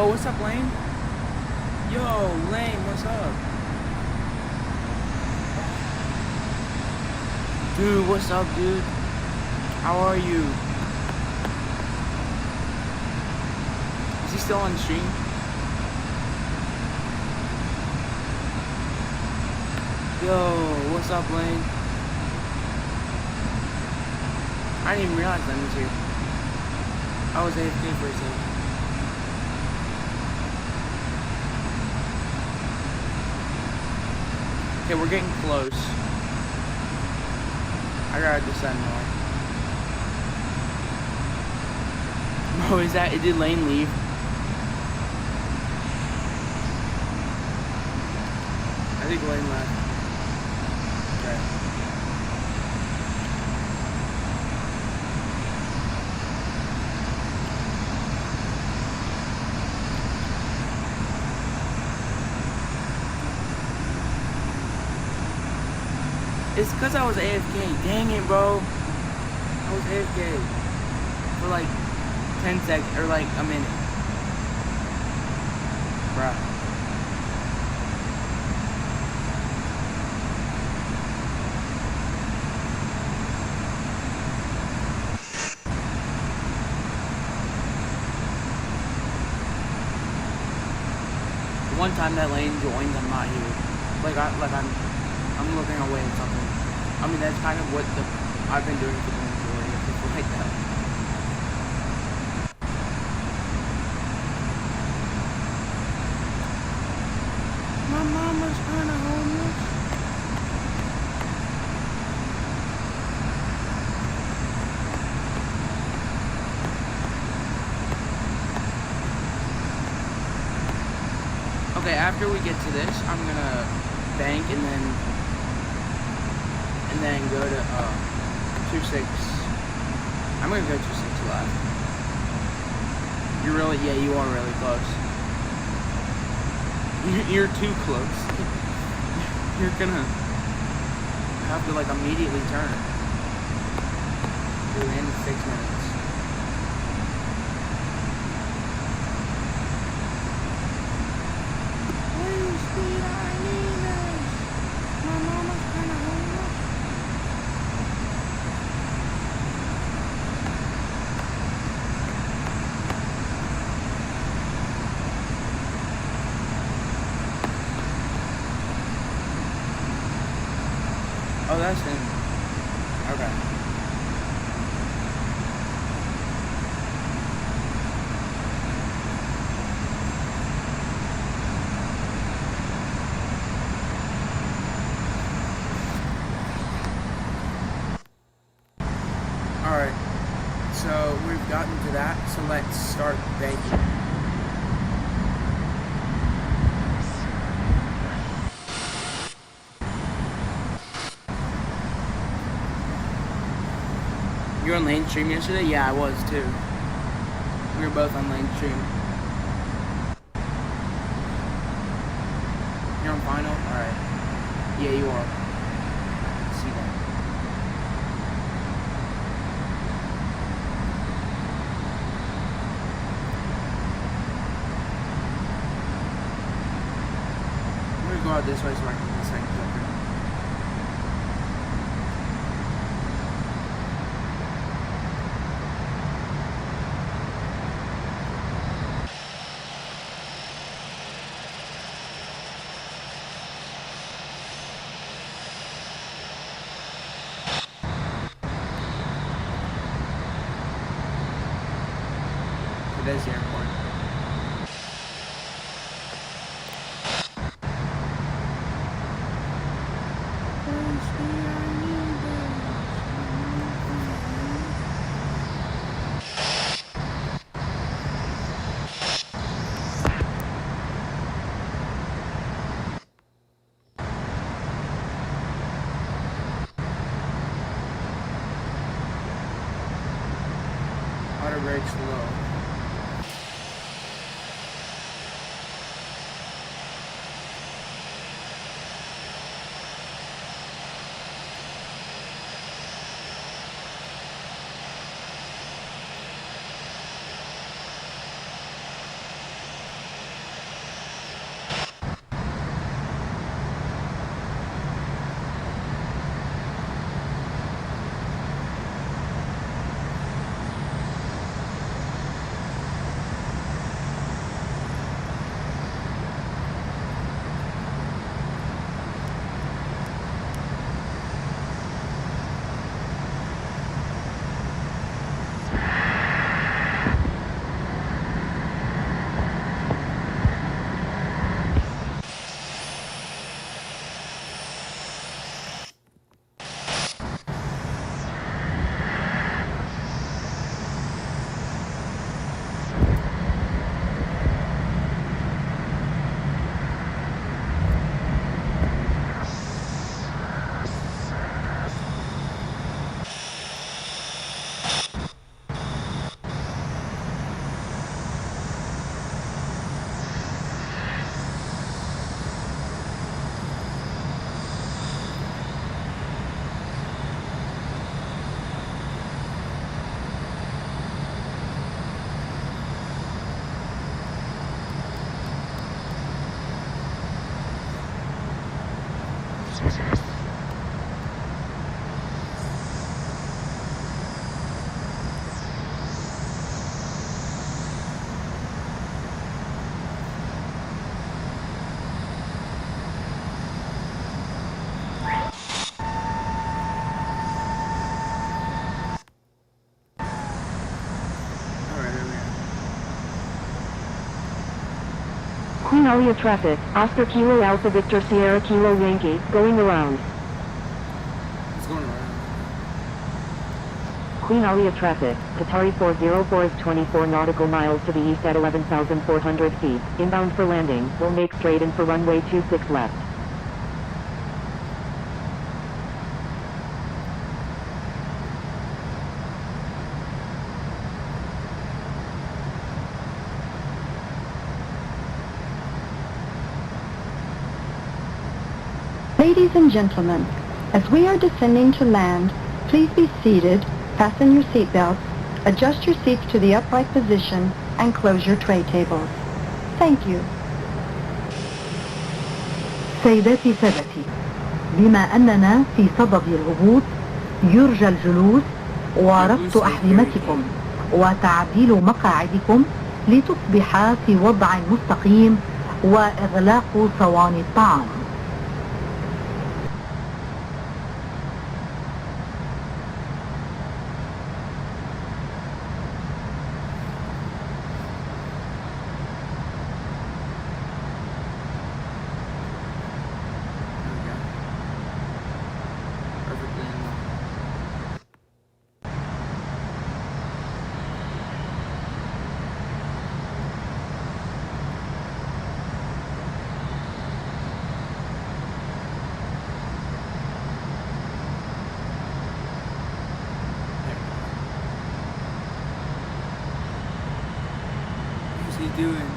Oh, what's up, Lane? Yo, Lane, what's up? Dude, what's up, dude? How are you? Is he still on stream? Yo, what's up, Lane? I didn't even realize Lane was here. I was AFK for a second. Okay, we're getting close. I gotta descend more. Oh, is that, did Lane leave? I think Lane left. Okay. It's because I was AFK. Dang it, bro. I was AFK for like 10 seconds, or like a minute. Bruh. The one time that Lane joins, I'm not here. I'm looking away at something. I mean, that's kind of what I've been doing for the majority of people like that. My mama's kind of homeless. Okay, after we get to this, I'm gonna bank and then go to 2-6. I'm gonna go 2-6 left. You're really, yeah, you are really close. You're too close. You're gonna have to like immediately turn. To the end of 6 minutes. Please, speed, I need this. My mama's kinda homeless. Oh, that's him. Okay. Alright. So, we've gotten to that, so let's start banking. You were on Lane's stream yesterday? Yeah, I was too. We were both on Lane's stream. You're on final? Alright. Yeah, you are. I see that. I'm gonna go out this way so I can get the second clicker. Today's the airport. Auto brakes low. Queen Alia traffic, Oscar Kilo Alpha Victor Sierra Kilo Yankee, going around. It's going around. Queen Alia traffic, Qatari 404 is 24 nautical miles to the east at 11,400 feet, inbound for landing, will make straight in for runway 26 left. Ladies and gentlemen, as we are descending to land, please be seated, fasten your seatbelts, adjust your seats to the upright position, and close your tray tables. Thank you. سيداتي سادتي، بما أننا في صدد الهبوط يرجى الجلوس وربط أحزمتكم وتعديل مقاعدكم لتصبح في وضع مستقيم وإغلاق صواني الطعام. What's he doing?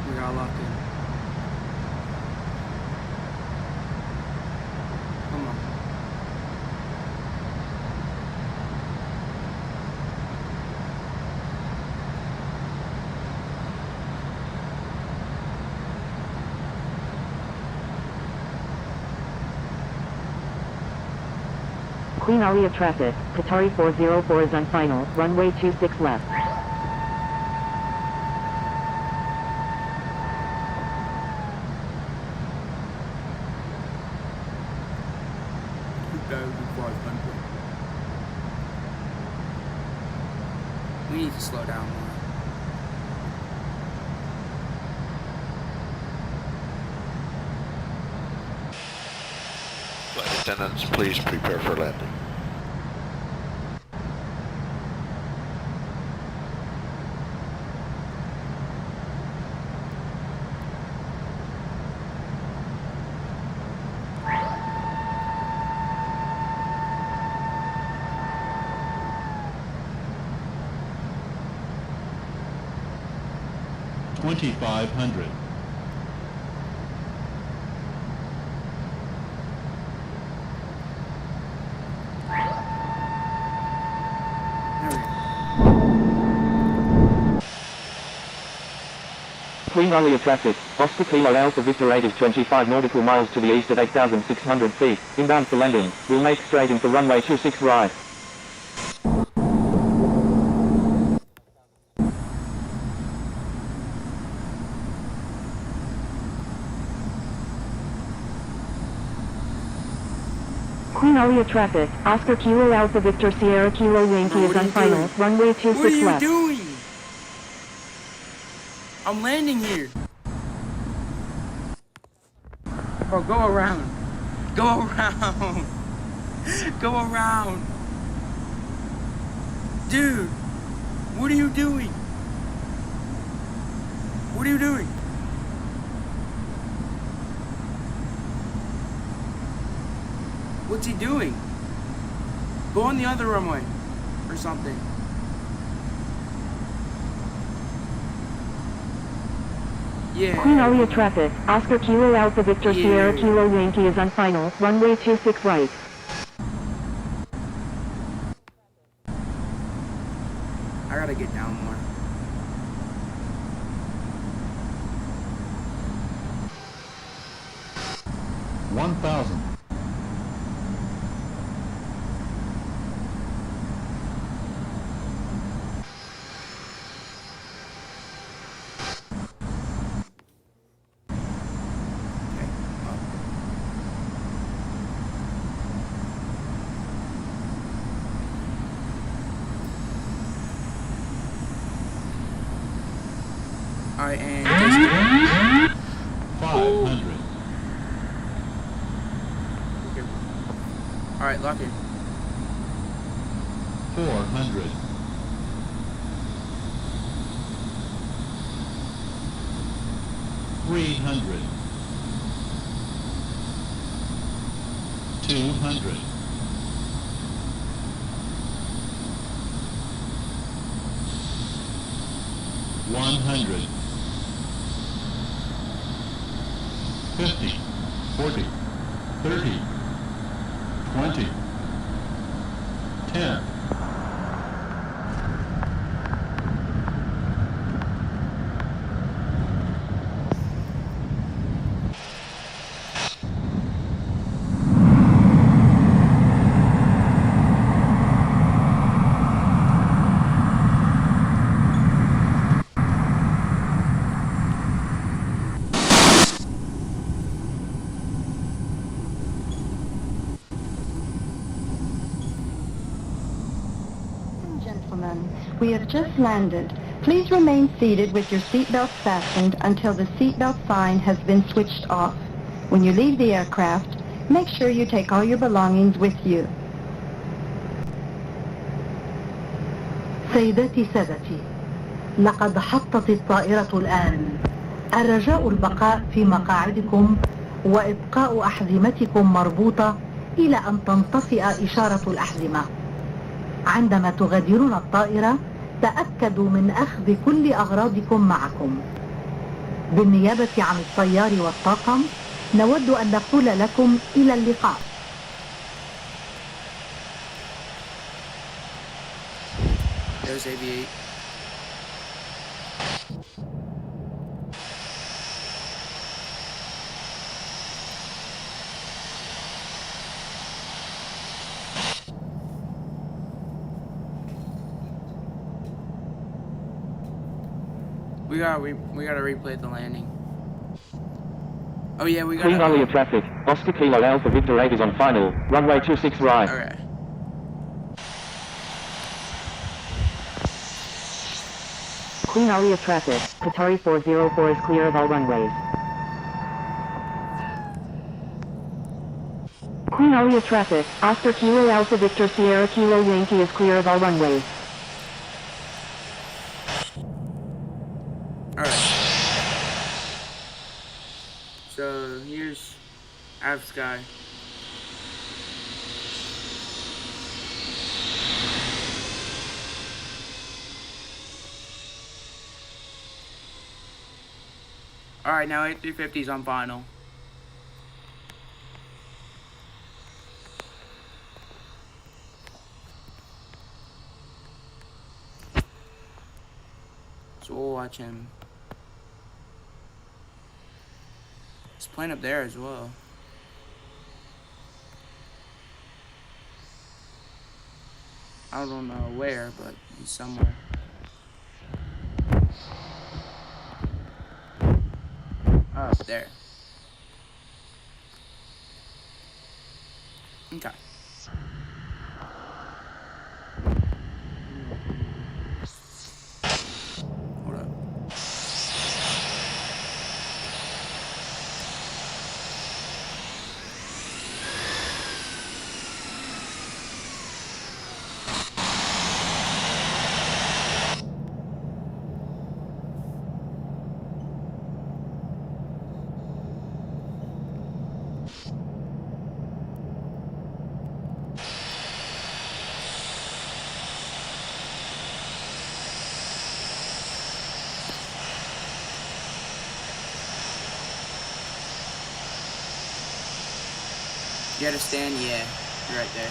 We got locked in. Come on. Queen Alia traffic, Qatari 404 is on final, runway 26 left. We need to slow down more. Flight attendants, please prepare for landing. $2,500. Queen Alia traffic, Oscar Kilo Alpha Victor 8 is 25 nautical miles to the east at 8,600 feet, inbound for landing, will make straight in for runway 26 right. Queen Alia traffic, Oscar Kilo Alpha Victor Sierra Kilo Yankee is on final, runway 26 What are you left. doing? I'm landing here. Bro, go around. Go around. Go around. Dude, what are you doing? What What are you doing? What's he doing? Go on the other runway or something. Yeah. Queen Alia traffic. Oscar Kilo Alpha Victor Sierra Kilo Yankee is on final. Runway 26 right. I gotta get down more. Alright, and 500. Alright, lock in. 400. 300. 200. 100. 50. 40. 30. 20. 10. Gentlemen, we have just landed. Please remain seated with your seatbelts fastened until the seatbelt sign has been switched off. When you leave the aircraft, make sure you take all your belongings with you. سيداتي سادتي، لقد حطت الطائرة الآن. الرجاء البقاء في مقاعدكم وإبقاء أحزمتكم مربوطة إلى أن تنطفئ إشارة الأحزمة. عندما تغادرون الطائرة تأكدوا من أخذ كل أغراضكم معكم. بالنيابة عن الطيار والطاقم نود أن نقول لكم إلى اللقاء. There's AV8. We gotta replay the landing. Oh yeah, we gotta. Queen Alia traffic. Oscar Kilo Alpha Victor 8 is on final. Runway 26 right. Okay. Queen Alia traffic. Qatari 404 is clear of all runways. Queen Alia traffic. Oscar Kilo Alpha Victor Sierra Kilo Yankee is clear of all runways. Alright. So here's Av Sky. Alright, now A350 is on final. So we'll watch him. He's playing up there as well. I don't know where, but he's somewhere. Oh, there. Okay. Hold up. You gotta stand, yeah. You're right there.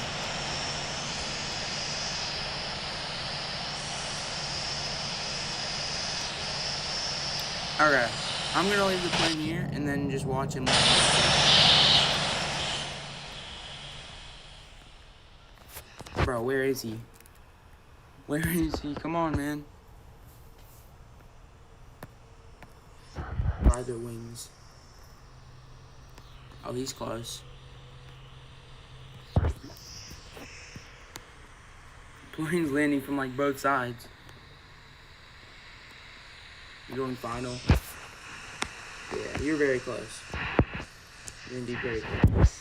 Okay. I'm gonna leave the plane here and then just watch him. Bro, where is he? Where is he? Come on, man. By their wings. Oh, he's close. Plane's landing from like both sides. You're going final. Yeah, you're very close. You're indeed very close.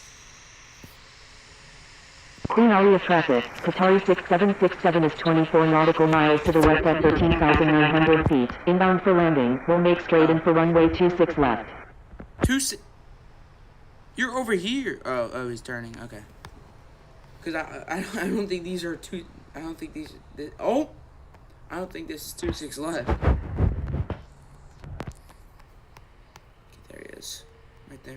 Queen Alia traffic. Qatari 6767 is 24 nautical miles to the west at 13,900 feet. Inbound for landing. Will make straight in for runway 26 left. 26. You're over here. Oh, he's turning. Okay. Cause I don't think these are two. I don't think these. Oh, I don't think this is 26 left. There he is, right there.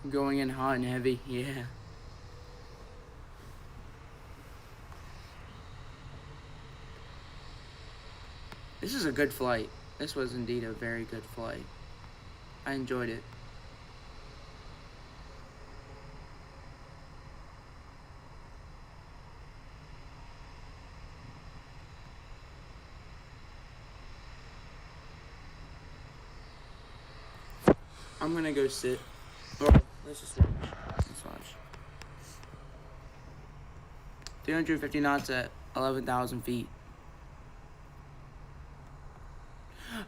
Going in hot and heavy, yeah. This is a good flight. This was indeed a very good flight. I enjoyed it. I'm gonna go sit. Oh, let's just watch. Let's watch. 350 knots at 11,000 feet.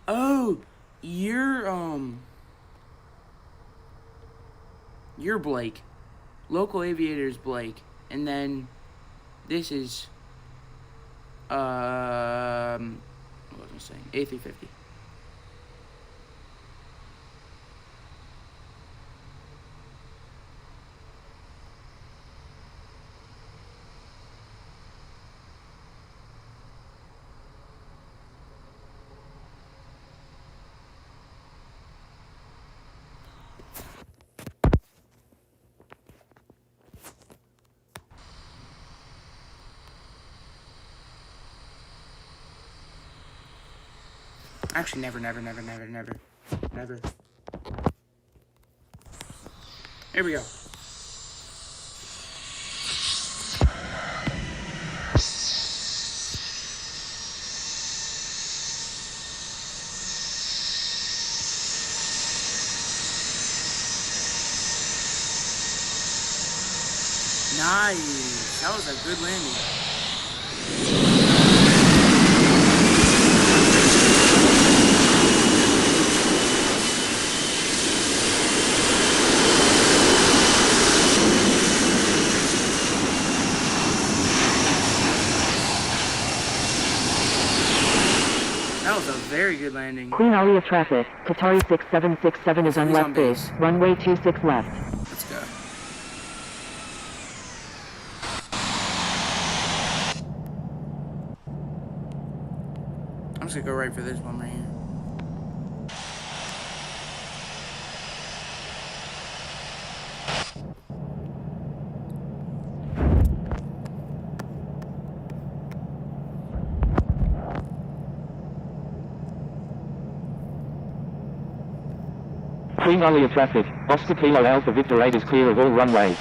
Oh, you're Blake. Local aviators Blake. And then this is what was I saying? A350. Actually, never. Here we go. Nice. That was a good landing. That was a very good landing. Queen Alia traffic. Qatari 6767 is on left base. Runway 26 left. Let's go. I'm just gonna go right for this one right here. Queen Alia traffic. Oscar Kilo Alpha Victor 8 is clear of all runways.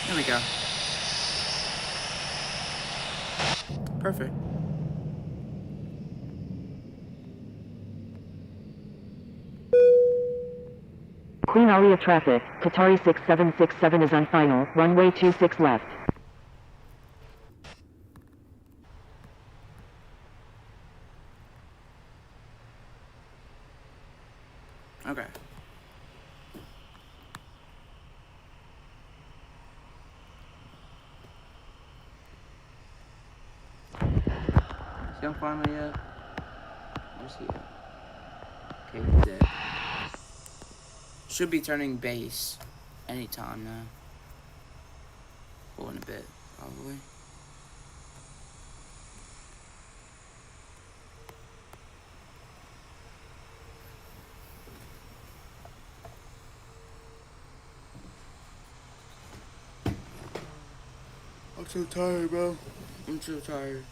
There we go. Perfect. Queen Alia traffic, Qatari 6767 is on final, runway 26 left. Okay. See him finally yet? Where's he at? Okay, he's dead. Should be turning base anytime now. Well, in a bit, probably. I'm so tired, bro. I'm so tired.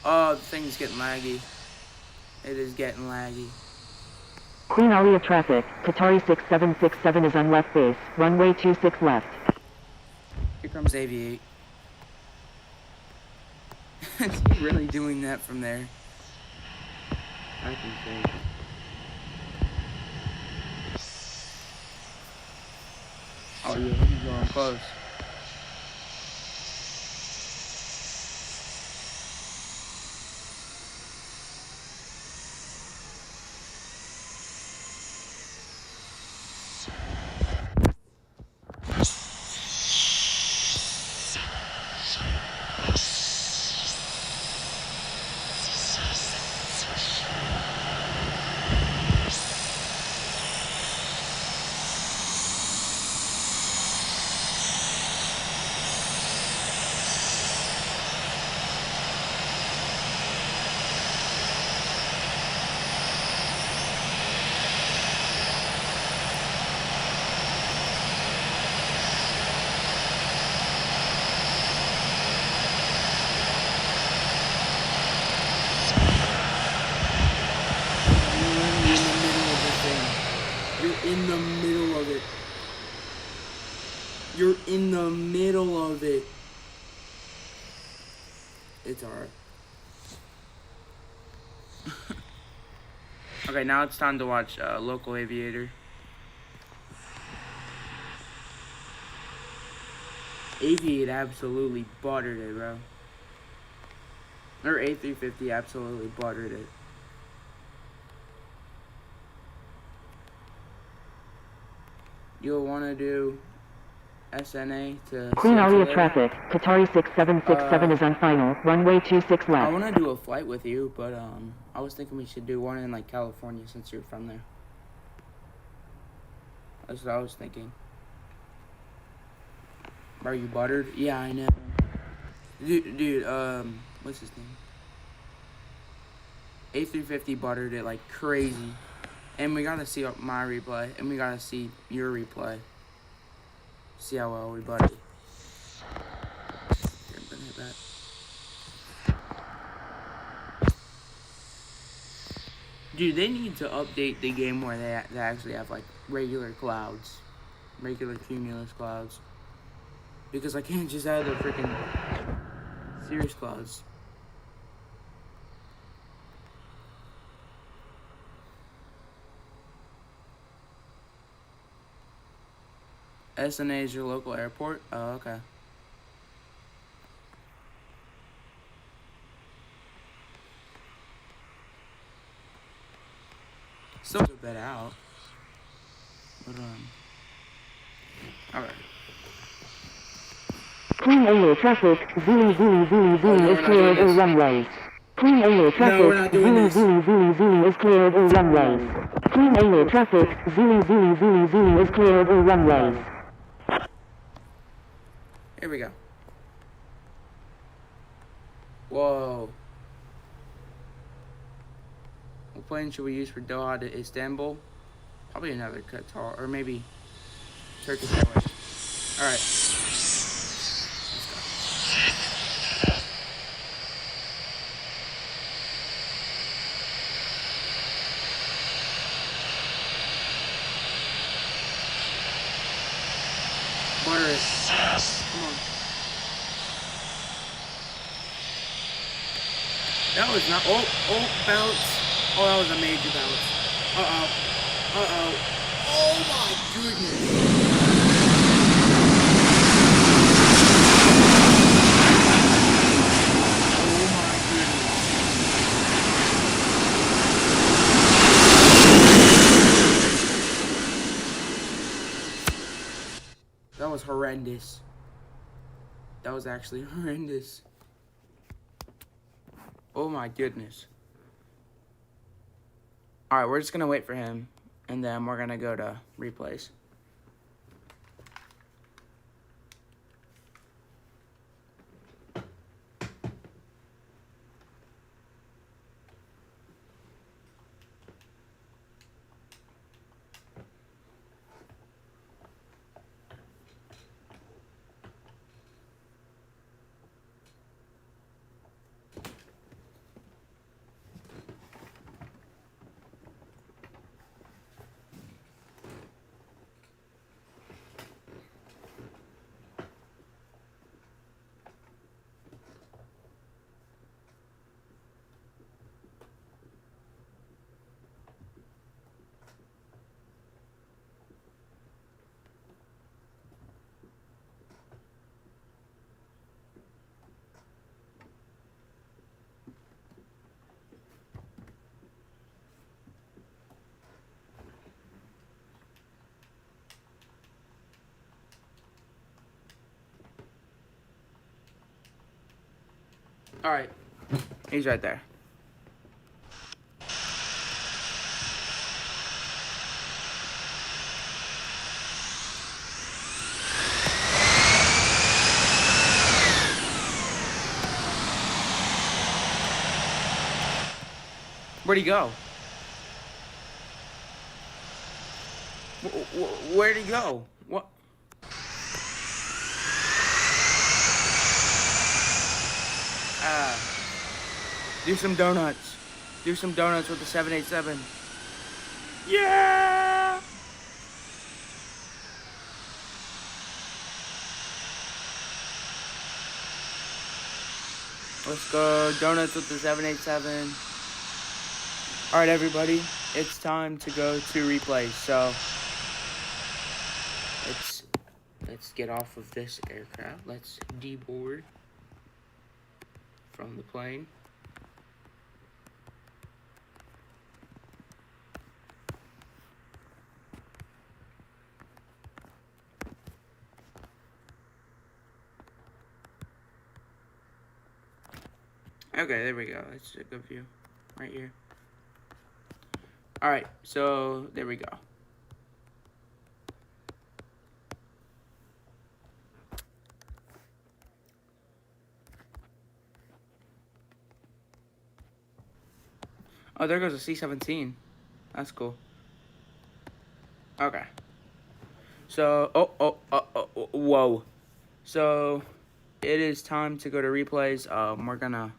Oh, the thing's getting laggy. It is getting laggy. Queen Alia traffic, Qatari 6767 is on left base, runway 26 left. Here comes Aviate. Is he really doing that from there? I think so. Oh yeah, he's going close. In the middle of it. You're in the middle of it. It's alright. Okay, now it's time to watch Local Aviator. Aviate absolutely buttered it, bro. Or A350 absolutely buttered it. You'll want to do SNA to... Queen Alia traffic, Qatari 6767 is on final, runway 26 left. I want to do a flight with you, but I was thinking we should do one in like California since you're from there. That's what I was thinking. Are you buttered? Yeah, I know. Dude, what's his name? A350 buttered it like crazy. And we gotta see my replay, and we gotta see your replay. See how well we buttered. Here, I'm gonna hit that. Dude, they need to update the game where they actually have like regular clouds. Regular cumulus clouds. Because I can't just add the freaking cirrus clouds. SNA is your local airport? Oh, okay. Still a bit out. But, alright. Queen Alia traffic, Zulu is cleared all runways. Queen Alia traffic, Zulu is cleared all runways. Queen Alia traffic, Zulu is cleared all runways. Here we go. Whoa. What plane should we use for Doha to Istanbul? Probably another Qatar, or maybe Turkish Airways. Alright. Butter it. Come on. That was not. Oh, bounce. Oh, that was a major bounce. Uh-oh. Uh-oh. Oh my goodness. Oh my goodness. That was horrendous. That was actually horrendous. Oh my goodness. Alright, we're just gonna wait for him, and then we're gonna go to replays. Alright, he's right there. Where'd he go? Where'd he go? What? Do some donuts. Do some donuts with the 787. Yeah! Let's go donuts with the 787. Alright, everybody. It's time to go to replay. So, let's get off of this aircraft. Let's deboard from the plane. Okay, there we go. That's a good view right here. Alright, so there we go. Oh, there goes a C-17. That's cool. Okay. So, whoa. So, it is time to go to replays. We're gonna...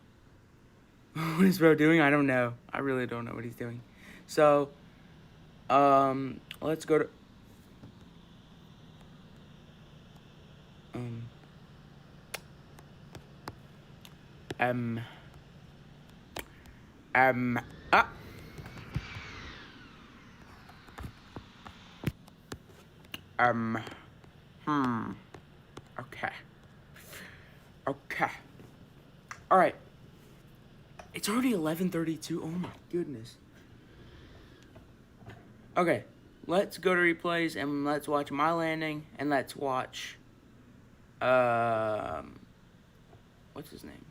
What is bro doing? I don't know. I really don't know what he's doing. So, let's go to... Okay. Okay. Alright. It's already 11:32. Oh my goodness. Okay. Let's go to replays and let's watch my landing and let's watch what's his name?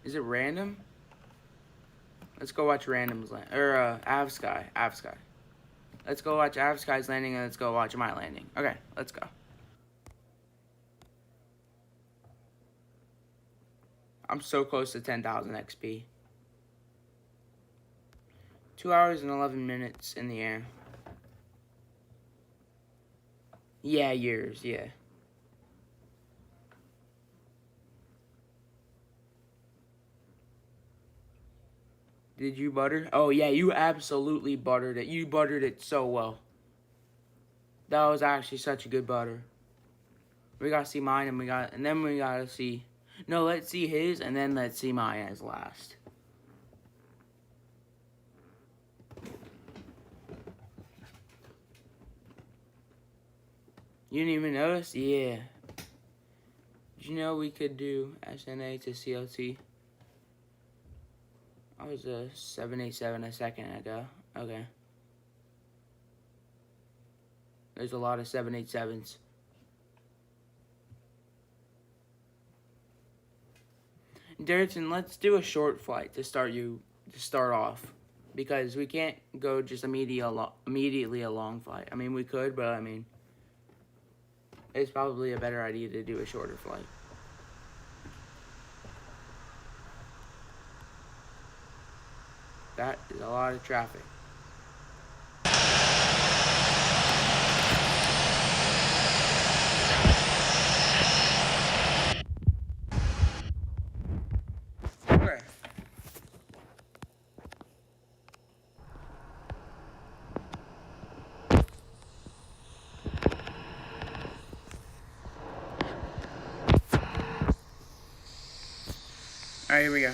Is it Random? Let's go watch Random's land or Avsky. Let's go watch Avsky's landing and let's go watch my landing. Okay, let's go. I'm so close to 10,000 XP. 2 hours and 11 minutes in the air. Yeah, years, yeah. Did you butter? Oh, yeah, you absolutely buttered it. You buttered it so well. That was actually such a good butter. We gotta see mine, and then we gotta see No, let's see his, and then let's see mine as last. You didn't even notice? Yeah. Did you know we could do SNA to CLT? I was a 787 a second ago. Okay. There's a lot of 787s. Derrickson, let's do a short flight to start off, because we can't go just immediately a long flight. I mean, we could, but I mean, it's probably a better idea to do a shorter flight. That is a lot of traffic. Okay. Alright, here we go.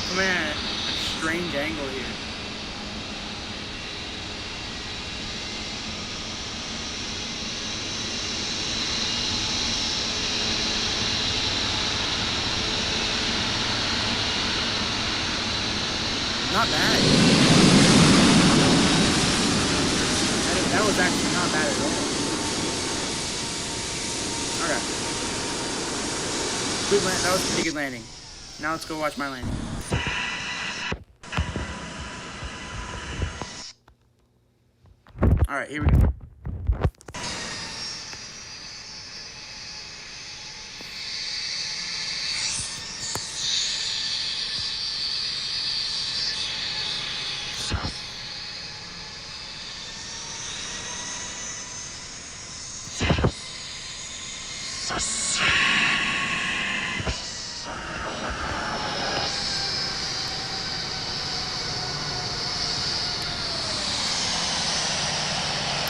Coming at a strange angle here. Not bad. That was actually not bad at all. Okay. That was a pretty good landing. Now let's go watch my landing. Alright, here we go.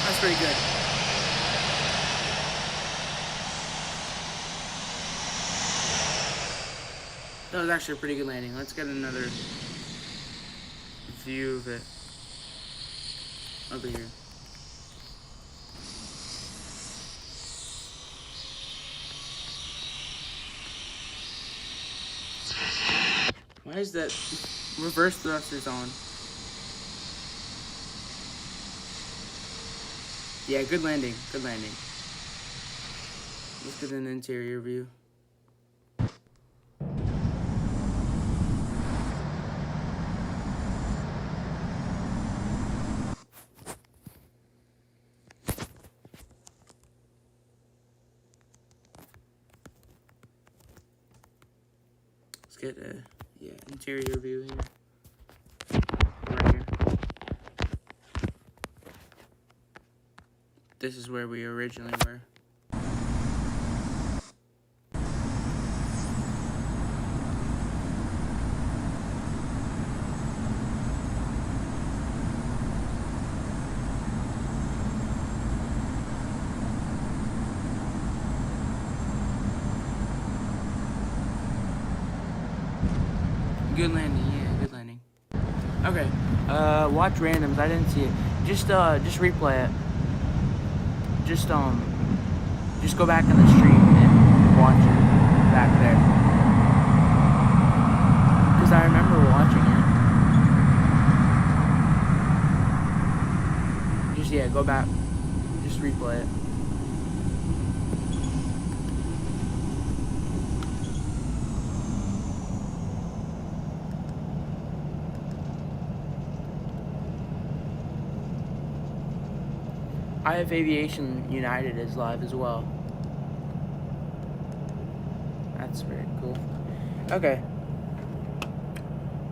That's pretty good. That was actually a pretty good landing. Let's get another view of it over here. Why is that reverse thrusters on? Yeah, good landing. Good landing. Let's get an interior view. Let's get a interior view here. Right here. This is where we originally were. Good landing, yeah, good landing. Okay, watch randoms. I didn't see it. Just replay it. Just go back in the stream and watch it back there. Because I remember watching it. Go back. Just replay it. IF Aviation United is live as well. That's very cool. Okay.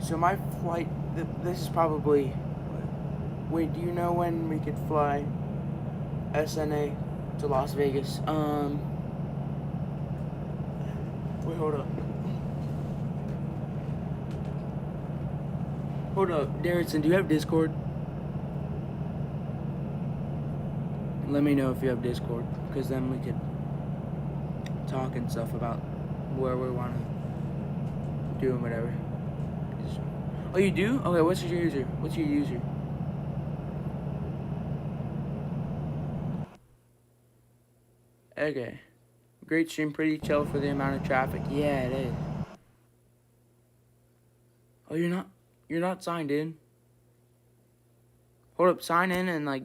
So my flight, this is probably... Wait, do you know when we could fly SNA to Las Vegas? Wait, hold up. Hold up, Darrison, do you have Discord? Let me know if you have Discord, because then we could talk and stuff about where we want to do and whatever. Oh, you do? Okay, what's your user? What's your user? Okay. Great stream, pretty chill for the amount of traffic. Yeah, it is. Oh, you're not signed in? Hold up, sign in and, like,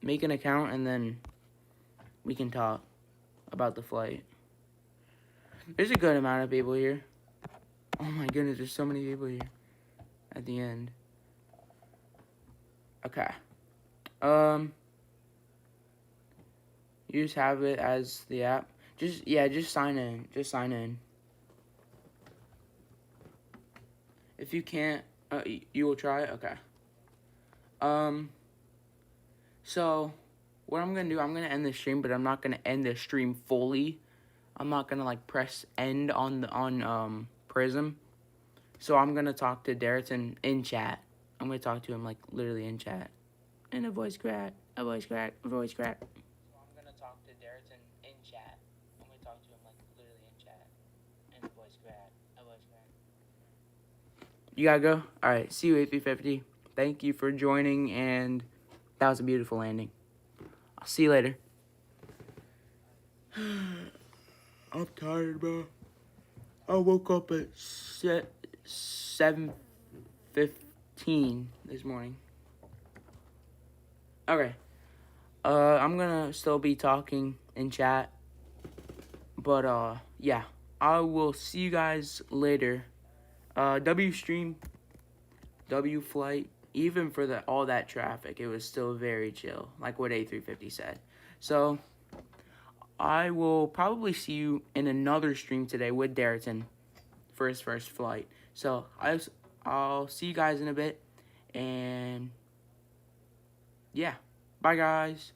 make an account, and then we can talk about the flight. There's a good amount of people here. Oh my goodness, there's so many people here at the end. Okay. You just have it as the app. Just sign in. Just sign in. If you can't, you will try it? Okay. So, what I'm gonna do, I'm gonna end the stream, but I'm not gonna end the stream fully. I'm not gonna, like, press end on Prism. So I'm gonna talk to Darrison in chat. I'm gonna talk to him, like, literally in chat. And a voice crack, a voice crack, a voice crack. So I'm gonna talk to Darrison in chat. I'm gonna talk to him, like, literally in chat. And a voice crack, a voice crack. You gotta go? Alright, see you, A350. Thank you for joining, and that was a beautiful landing. I'll see you later. I'm tired, bro. I woke up at 7:15 this morning. Okay. I'm gonna still be talking in chat. But, yeah. I will see you guys later. W stream, W flight. Even for all that traffic, it was still very chill, like what A350 said. So, I will probably see you in another stream today with Darrison for his first flight. So, I'll see you guys in a bit. And, yeah. Bye, guys.